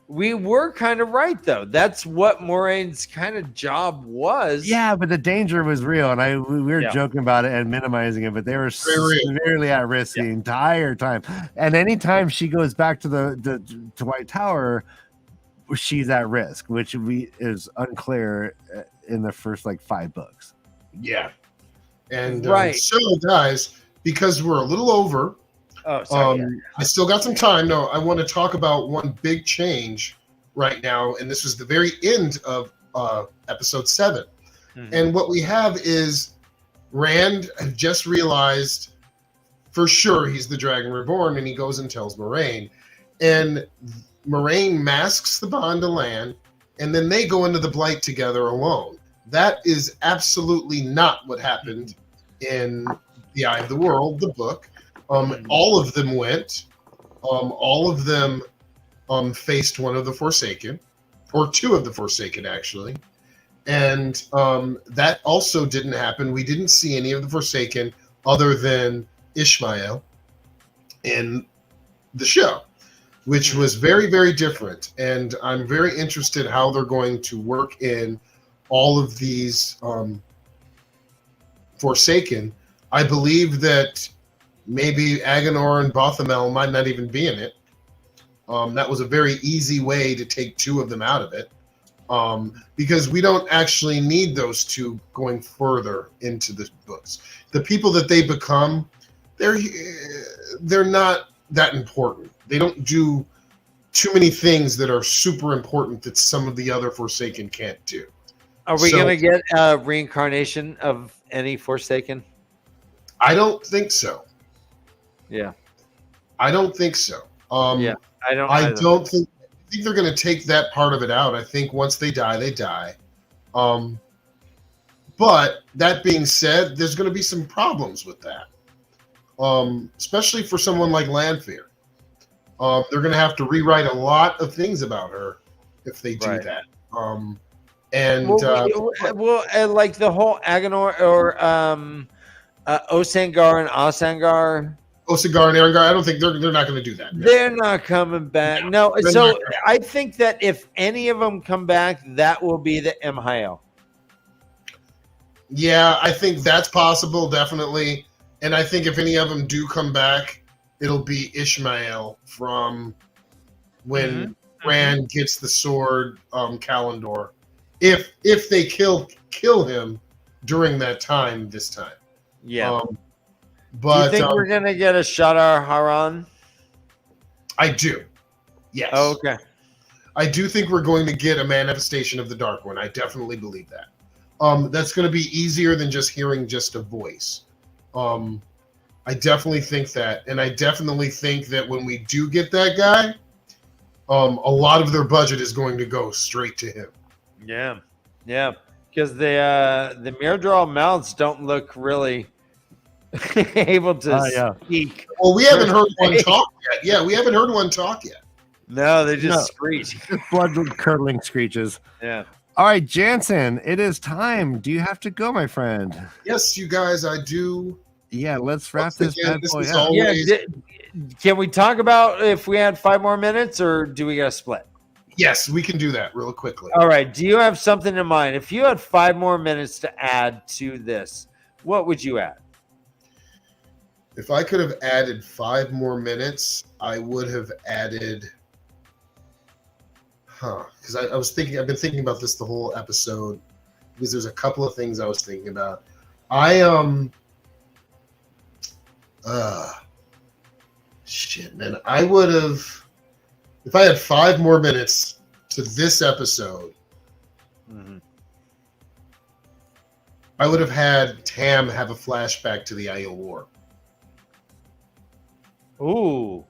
We were kind of right though. That's what Moraine's kind of job was. Yeah, but the danger was real, and we were joking about it and minimizing it, but they were severely at risk the entire time. And anytime she goes back to to White Tower, she's at risk, which is unclear in the first like 5 books. Yeah. And so, guys, because we're a little over, I still got some time. No, I want to talk about one big change right now, and this was the very end of episode 7. Mm-hmm. And what we have is Rand just realized for sure he's the Dragon Reborn, and he goes and tells Moraine. And Moraine masks the bond to Lan, and then they go into the Blight together alone. That is absolutely not what happened in The Eye of the World, the book. All of them went. All of them faced one of the Forsaken, or 2 of the Forsaken, actually. And that also didn't happen. We didn't see any of the Forsaken other than Ishmael in the show, which was very, very different. And I'm very interested how they're going to work in all of these Forsaken. I believe that maybe Agenor and Bothamel might not even be in it. That was a very easy way to take 2 of them out of it, because we don't actually need those 2 going further into the books. The people that they become, they're not that important. They don't do too many things that are super important that some of the other Forsaken can't do. Are we going to get a reincarnation of any Forsaken? I don't think so. Yeah. I don't think so. I don't think they're going to take that part of it out. I think once they die, they die. But that being said, there's going to be some problems with that. Especially for someone like Lanfear. They're going to have to rewrite a lot of things about her if they do that. Like the whole Agenor or Osangar and Asangar. Osangar and Arengar, I don't think they're not going to do that. No. They're not coming back. No. So I think that if any of them come back, that will be the MHL. Yeah, I think that's possible, definitely. And I think if any of them do come back, it'll be Ishmael from when Rand gets the sword, Kalendor. If they kill him during that time this time. Yeah. But do you think we're gonna get a Shadar Haran? I do. Yes. Oh, okay. I do think we're going to get a manifestation of the Dark One. I definitely believe that. That's going to be easier than just hearing just a voice. I definitely think that, and I definitely think that when we do get that guy, a lot of their budget is going to go straight to him. Yeah, because the Mirdraw mouths don't look really able to speak. Well, we haven't heard one talk yet. Yeah, we haven't heard one talk yet. No, they just screech. Blood-curdling screeches. Yeah. All right, Jansen, it is time. Do you have to go, my friend? Yes, you guys, I do. Yeah, let's wrap this bad boy up. Can we talk about if we had 5 more minutes, or do we got to split? Yes, we can do that real quickly. All right. Do you have something in mind? If you had 5 more minutes to add to this, what would you add? If I could have added 5 more minutes, I would have added. Because I was thinking, I've been thinking about this the whole episode. Because there's a couple of things I was thinking about. Shit, man. I would have, if I had 5 more minutes to this episode, I would have had Tam have a flashback to the Aiel War. Ooh.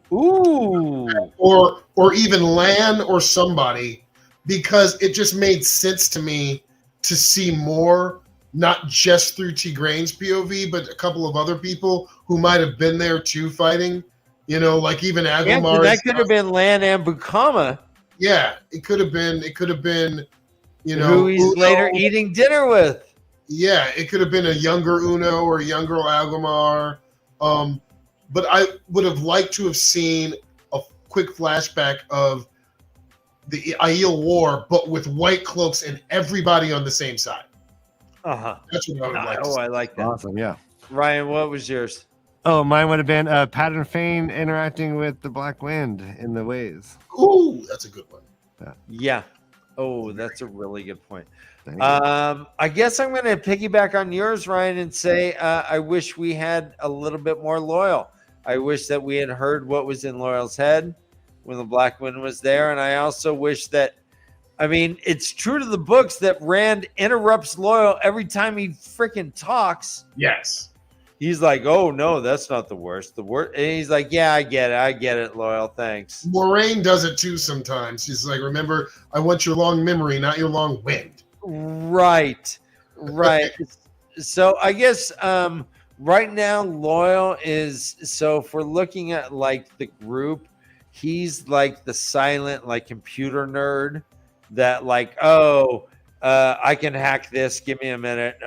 Or even Lan or somebody, because it just made sense to me to see more, not just through Tigraine's POV, but a couple of other people who might have been there too fighting. You know, like even Agomar. That could have been Lan and Bukama. Yeah, it could have been, you know, who he's Uno. later eating dinner with. Yeah, it could have been a younger Uno or a younger Agomar. But I would have liked to have seen a quick flashback of the Aiel War, but with white cloaks and everybody on the same side. That's what I would have liked to see. I like that. Awesome, yeah. Ryan, what was yours? Oh, mine would have been Pattern Fane interacting with the Black Wind in the ways. Ooh, that's a good one. Yeah. Oh, that's a really good point. I guess I'm going to piggyback on yours, Ryan, and say I wish we had a little bit more Loyal. I wish that we had heard what was in Loyal's head when the Black Wind was there. And I also wish that, I mean, it's true to the books that Rand interrupts Loyal every time he freaking talks. Yes. He's like, oh, no, that's not the worst. The worst. And he's like, yeah, I get it, Loyal. Thanks. Moraine does it too sometimes. She's like, remember, I want your long memory, not your long wind. Right. So I guess right now, Loyal is, so if we're looking at like the group, he's like the silent, like computer nerd that like, I can hack this. Give me a minute,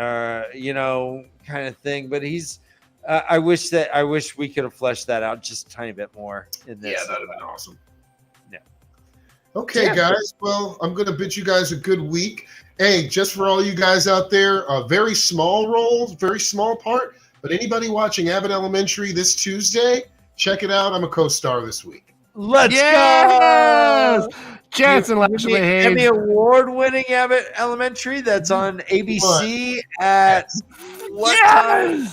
you know, kind of thing. But he's, I wish we could have fleshed that out just a tiny bit more in this. Yeah, that'd have been awesome. Yeah. Okay, guys. Well, I'm going to bid you guys a good week. Hey, just for all you guys out there, very small roles, very small part. But anybody watching Abbott Elementary this Tuesday, check it out. I'm a co-star this week. Let's go! Jansen Emmy award-winning Abbott Elementary that's on ABC at what time?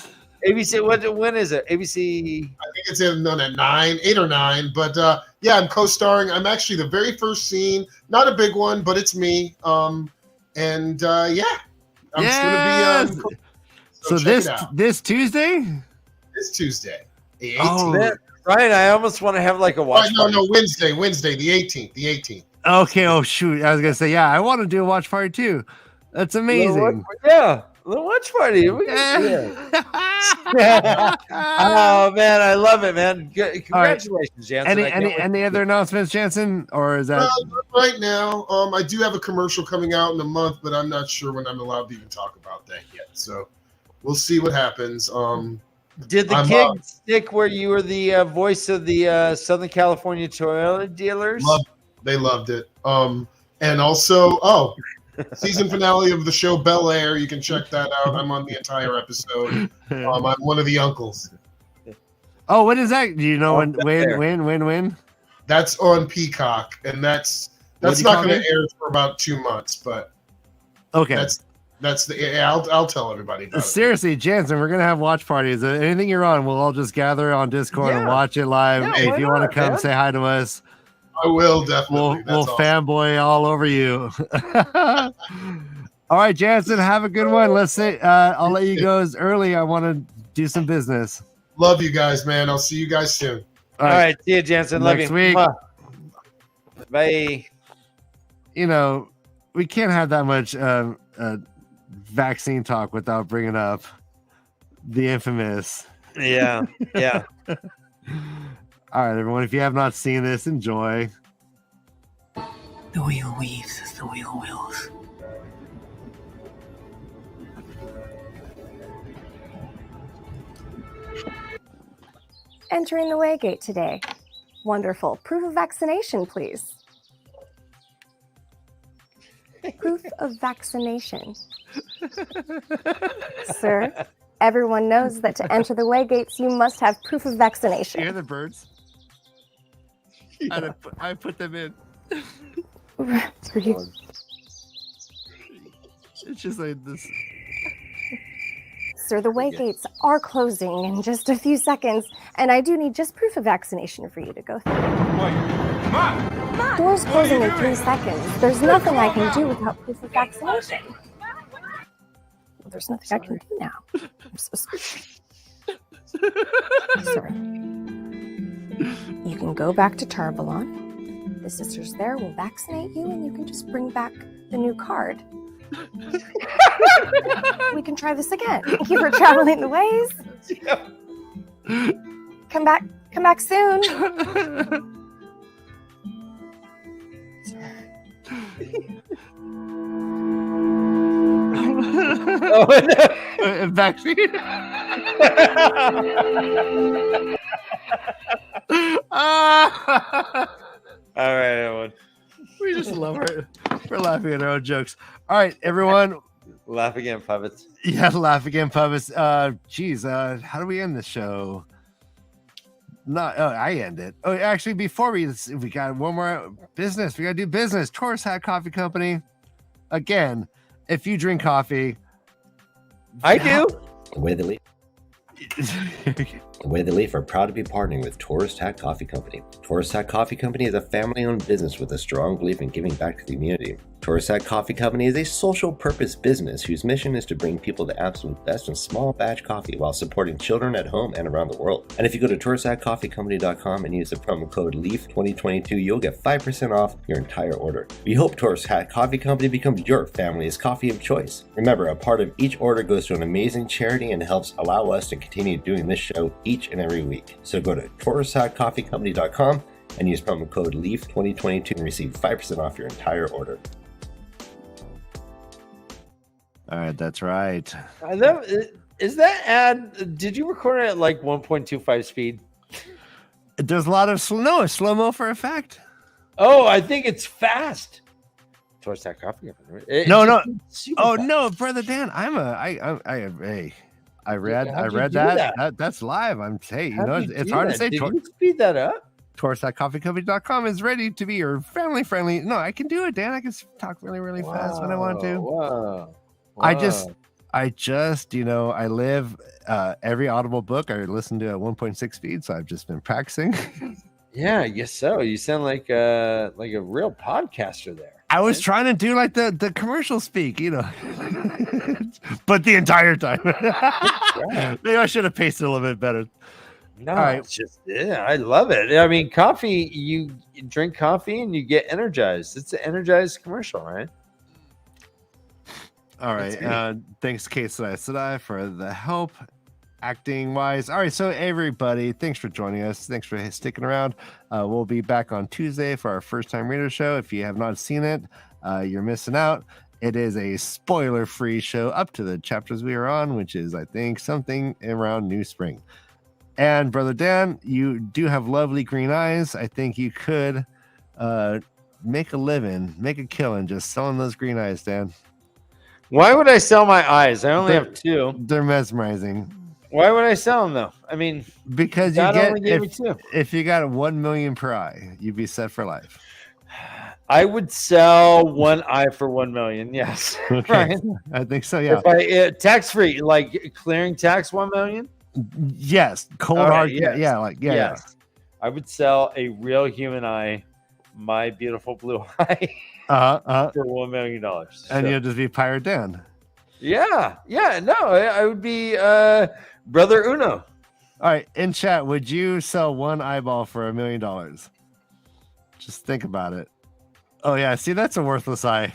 ABC. When is it? ABC. I think it's on at 8 or 9. But yeah, I'm co-starring. I'm actually the very first scene. Not a big one, but it's me. I'm just gonna be. So this Tuesday. This Tuesday, the 18th. Oh. Right, I almost want to have like a watch. No, Wednesday, the 18th. Okay. Oh shoot, I was gonna say I want to do a watch party too. That's amazing. Little watch party. Oh man, I love it, man. Congratulations, Jansen. Any other announcements, Jansen, or is that right now? I do have a commercial coming out in a month, but I'm not sure when I'm allowed to even talk about that yet. So we'll see what happens. Did the kid stick where you were the voice of the Southern California Toyota dealers? They loved it. And also, season finale of the show Bel Air. You can check that out. I'm on the entire episode. I'm one of the uncles. Oh, what is that? Do you know when? That's on Peacock, and that's not going to air for about 2 months. But okay, I'll tell everybody about Seriously, Jansen, we're gonna have watch parties. Anything you're on, we'll all just gather on Discord and watch it live. Hey, if you want to come say hi to us, I will definitely. We'll fanboy all over you. All right, Jansen, have a good one. Let's say I'll let you go early. I want to do some business. Love you guys, man. I'll see you guys soon. All right. See you, Jansen. Love you. Next week. Bye. You know, we can't have that much vaccine talk without bringing up the infamous. Yeah. All right, everyone. If you have not seen this, enjoy. The wheel weaves as the wheel wills. Entering the Waygate today. Wonderful. Proof of vaccination, please. Proof of vaccination. Sir, Everyone knows that to enter the way gates, you must have proof of You vaccination. hear the birds? I put them in. It's just like this. Sir, the way gates are closing in just a few seconds, and I do need just proof of vaccination for you to go through. Doors closing in 3 seconds. There's nothing I can do without proof of vaccination. Well, there's nothing I can do now. I'm so sorry. Sorry. You can go back to Tarvalon. The sisters there will vaccinate you, and you can just bring back the new card. We can try this again. Thank you for traveling the ways. Come back soon. Oh, no. Vaccine. All right, everyone. We just love it. We're laughing at our own jokes. All right, everyone. Laugh again, puppets. Yeah, laugh again, puppets. Geez, how do we end the show? I end it. Oh, actually, before we got one more business. We got to do business. Taurus Hat Coffee Company. Again, if you drink coffee, I do. Away the Leaf. Away the Leaf are proud to be partnering with Taurus Hat Coffee Company. Taurus Hat Coffee Company is a family-owned business with a strong belief in giving back to the community. Taurus Hat Coffee Company is a social purpose business whose mission is to bring people the absolute best in small batch coffee while supporting children at home and around the world. And if you go to TaurusHatCoffeeCompany.com and use the promo code LEAF2022, you'll get 5% off your entire order. We hope Taurus Hat Coffee Company becomes your family's coffee of choice. Remember, a part of each order goes to an amazing charity and helps allow us to continue doing this show each and every week. So go to TaurusHatCoffeeCompany.com and use promo code LEAF2022 and receive 5% off your entire order. all right, that's right. Is that ad? Did you record it at like 1.25 speed? There's a lot of slow-mo for effect. Oh, I think it's fast. Towards that coffee. No. Oh no, brother Dan, I read that. That's live. It's hard to say. Did you speed that up? TaurusHatCoffeeCompany.com is ready to be your family friendly. No, I can do it, Dan. I can talk really, really fast when I want to. Wow. I just, I live every Audible book I listen to at 1.6 speed, so I've just been practicing. Yeah, I guess so. You sound like a real podcaster there. I was trying to do like the commercial speak, but the entire time. Maybe I should have paced it a little bit better. No, all right. It's just I love it. I mean, coffee. You drink coffee and you get energized. It's an energized commercial, right? All right. Thanks, KayK for the help acting wise. All right. So everybody, thanks for joining us. Thanks for sticking around. We'll be back on Tuesday for our first time reader show. If you have not seen it, you're missing out. It is a spoiler-free show up to the chapters we are on, which is, I think, something around New Spring. And Brother Dan, you do have lovely green eyes. I think you could make a living, make a killing just selling those green eyes, Dan. Why would I sell my eyes? I only have two. They're mesmerizing. Why would I sell them though? I mean, because if you got 1 million per eye, you'd be set for life. I would sell one eye for 1 million. Yes, okay. Right. I think so. Yeah, tax free, like clearing tax 1 million. Yes, cold hard. Yes. Yeah. Yes. I would sell a real human eye, my beautiful blue eye, for $1 million. And you'll just be Pirate Dan. Yeah. No, I would be Brother Uno. All right, in chat, would you sell one eyeball for $1 million? Just think about it. Oh yeah, see, that's a worthless eye.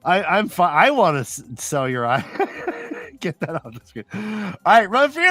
I'm fine. I want to sell your eye. Get that off the screen. All right, run for your life.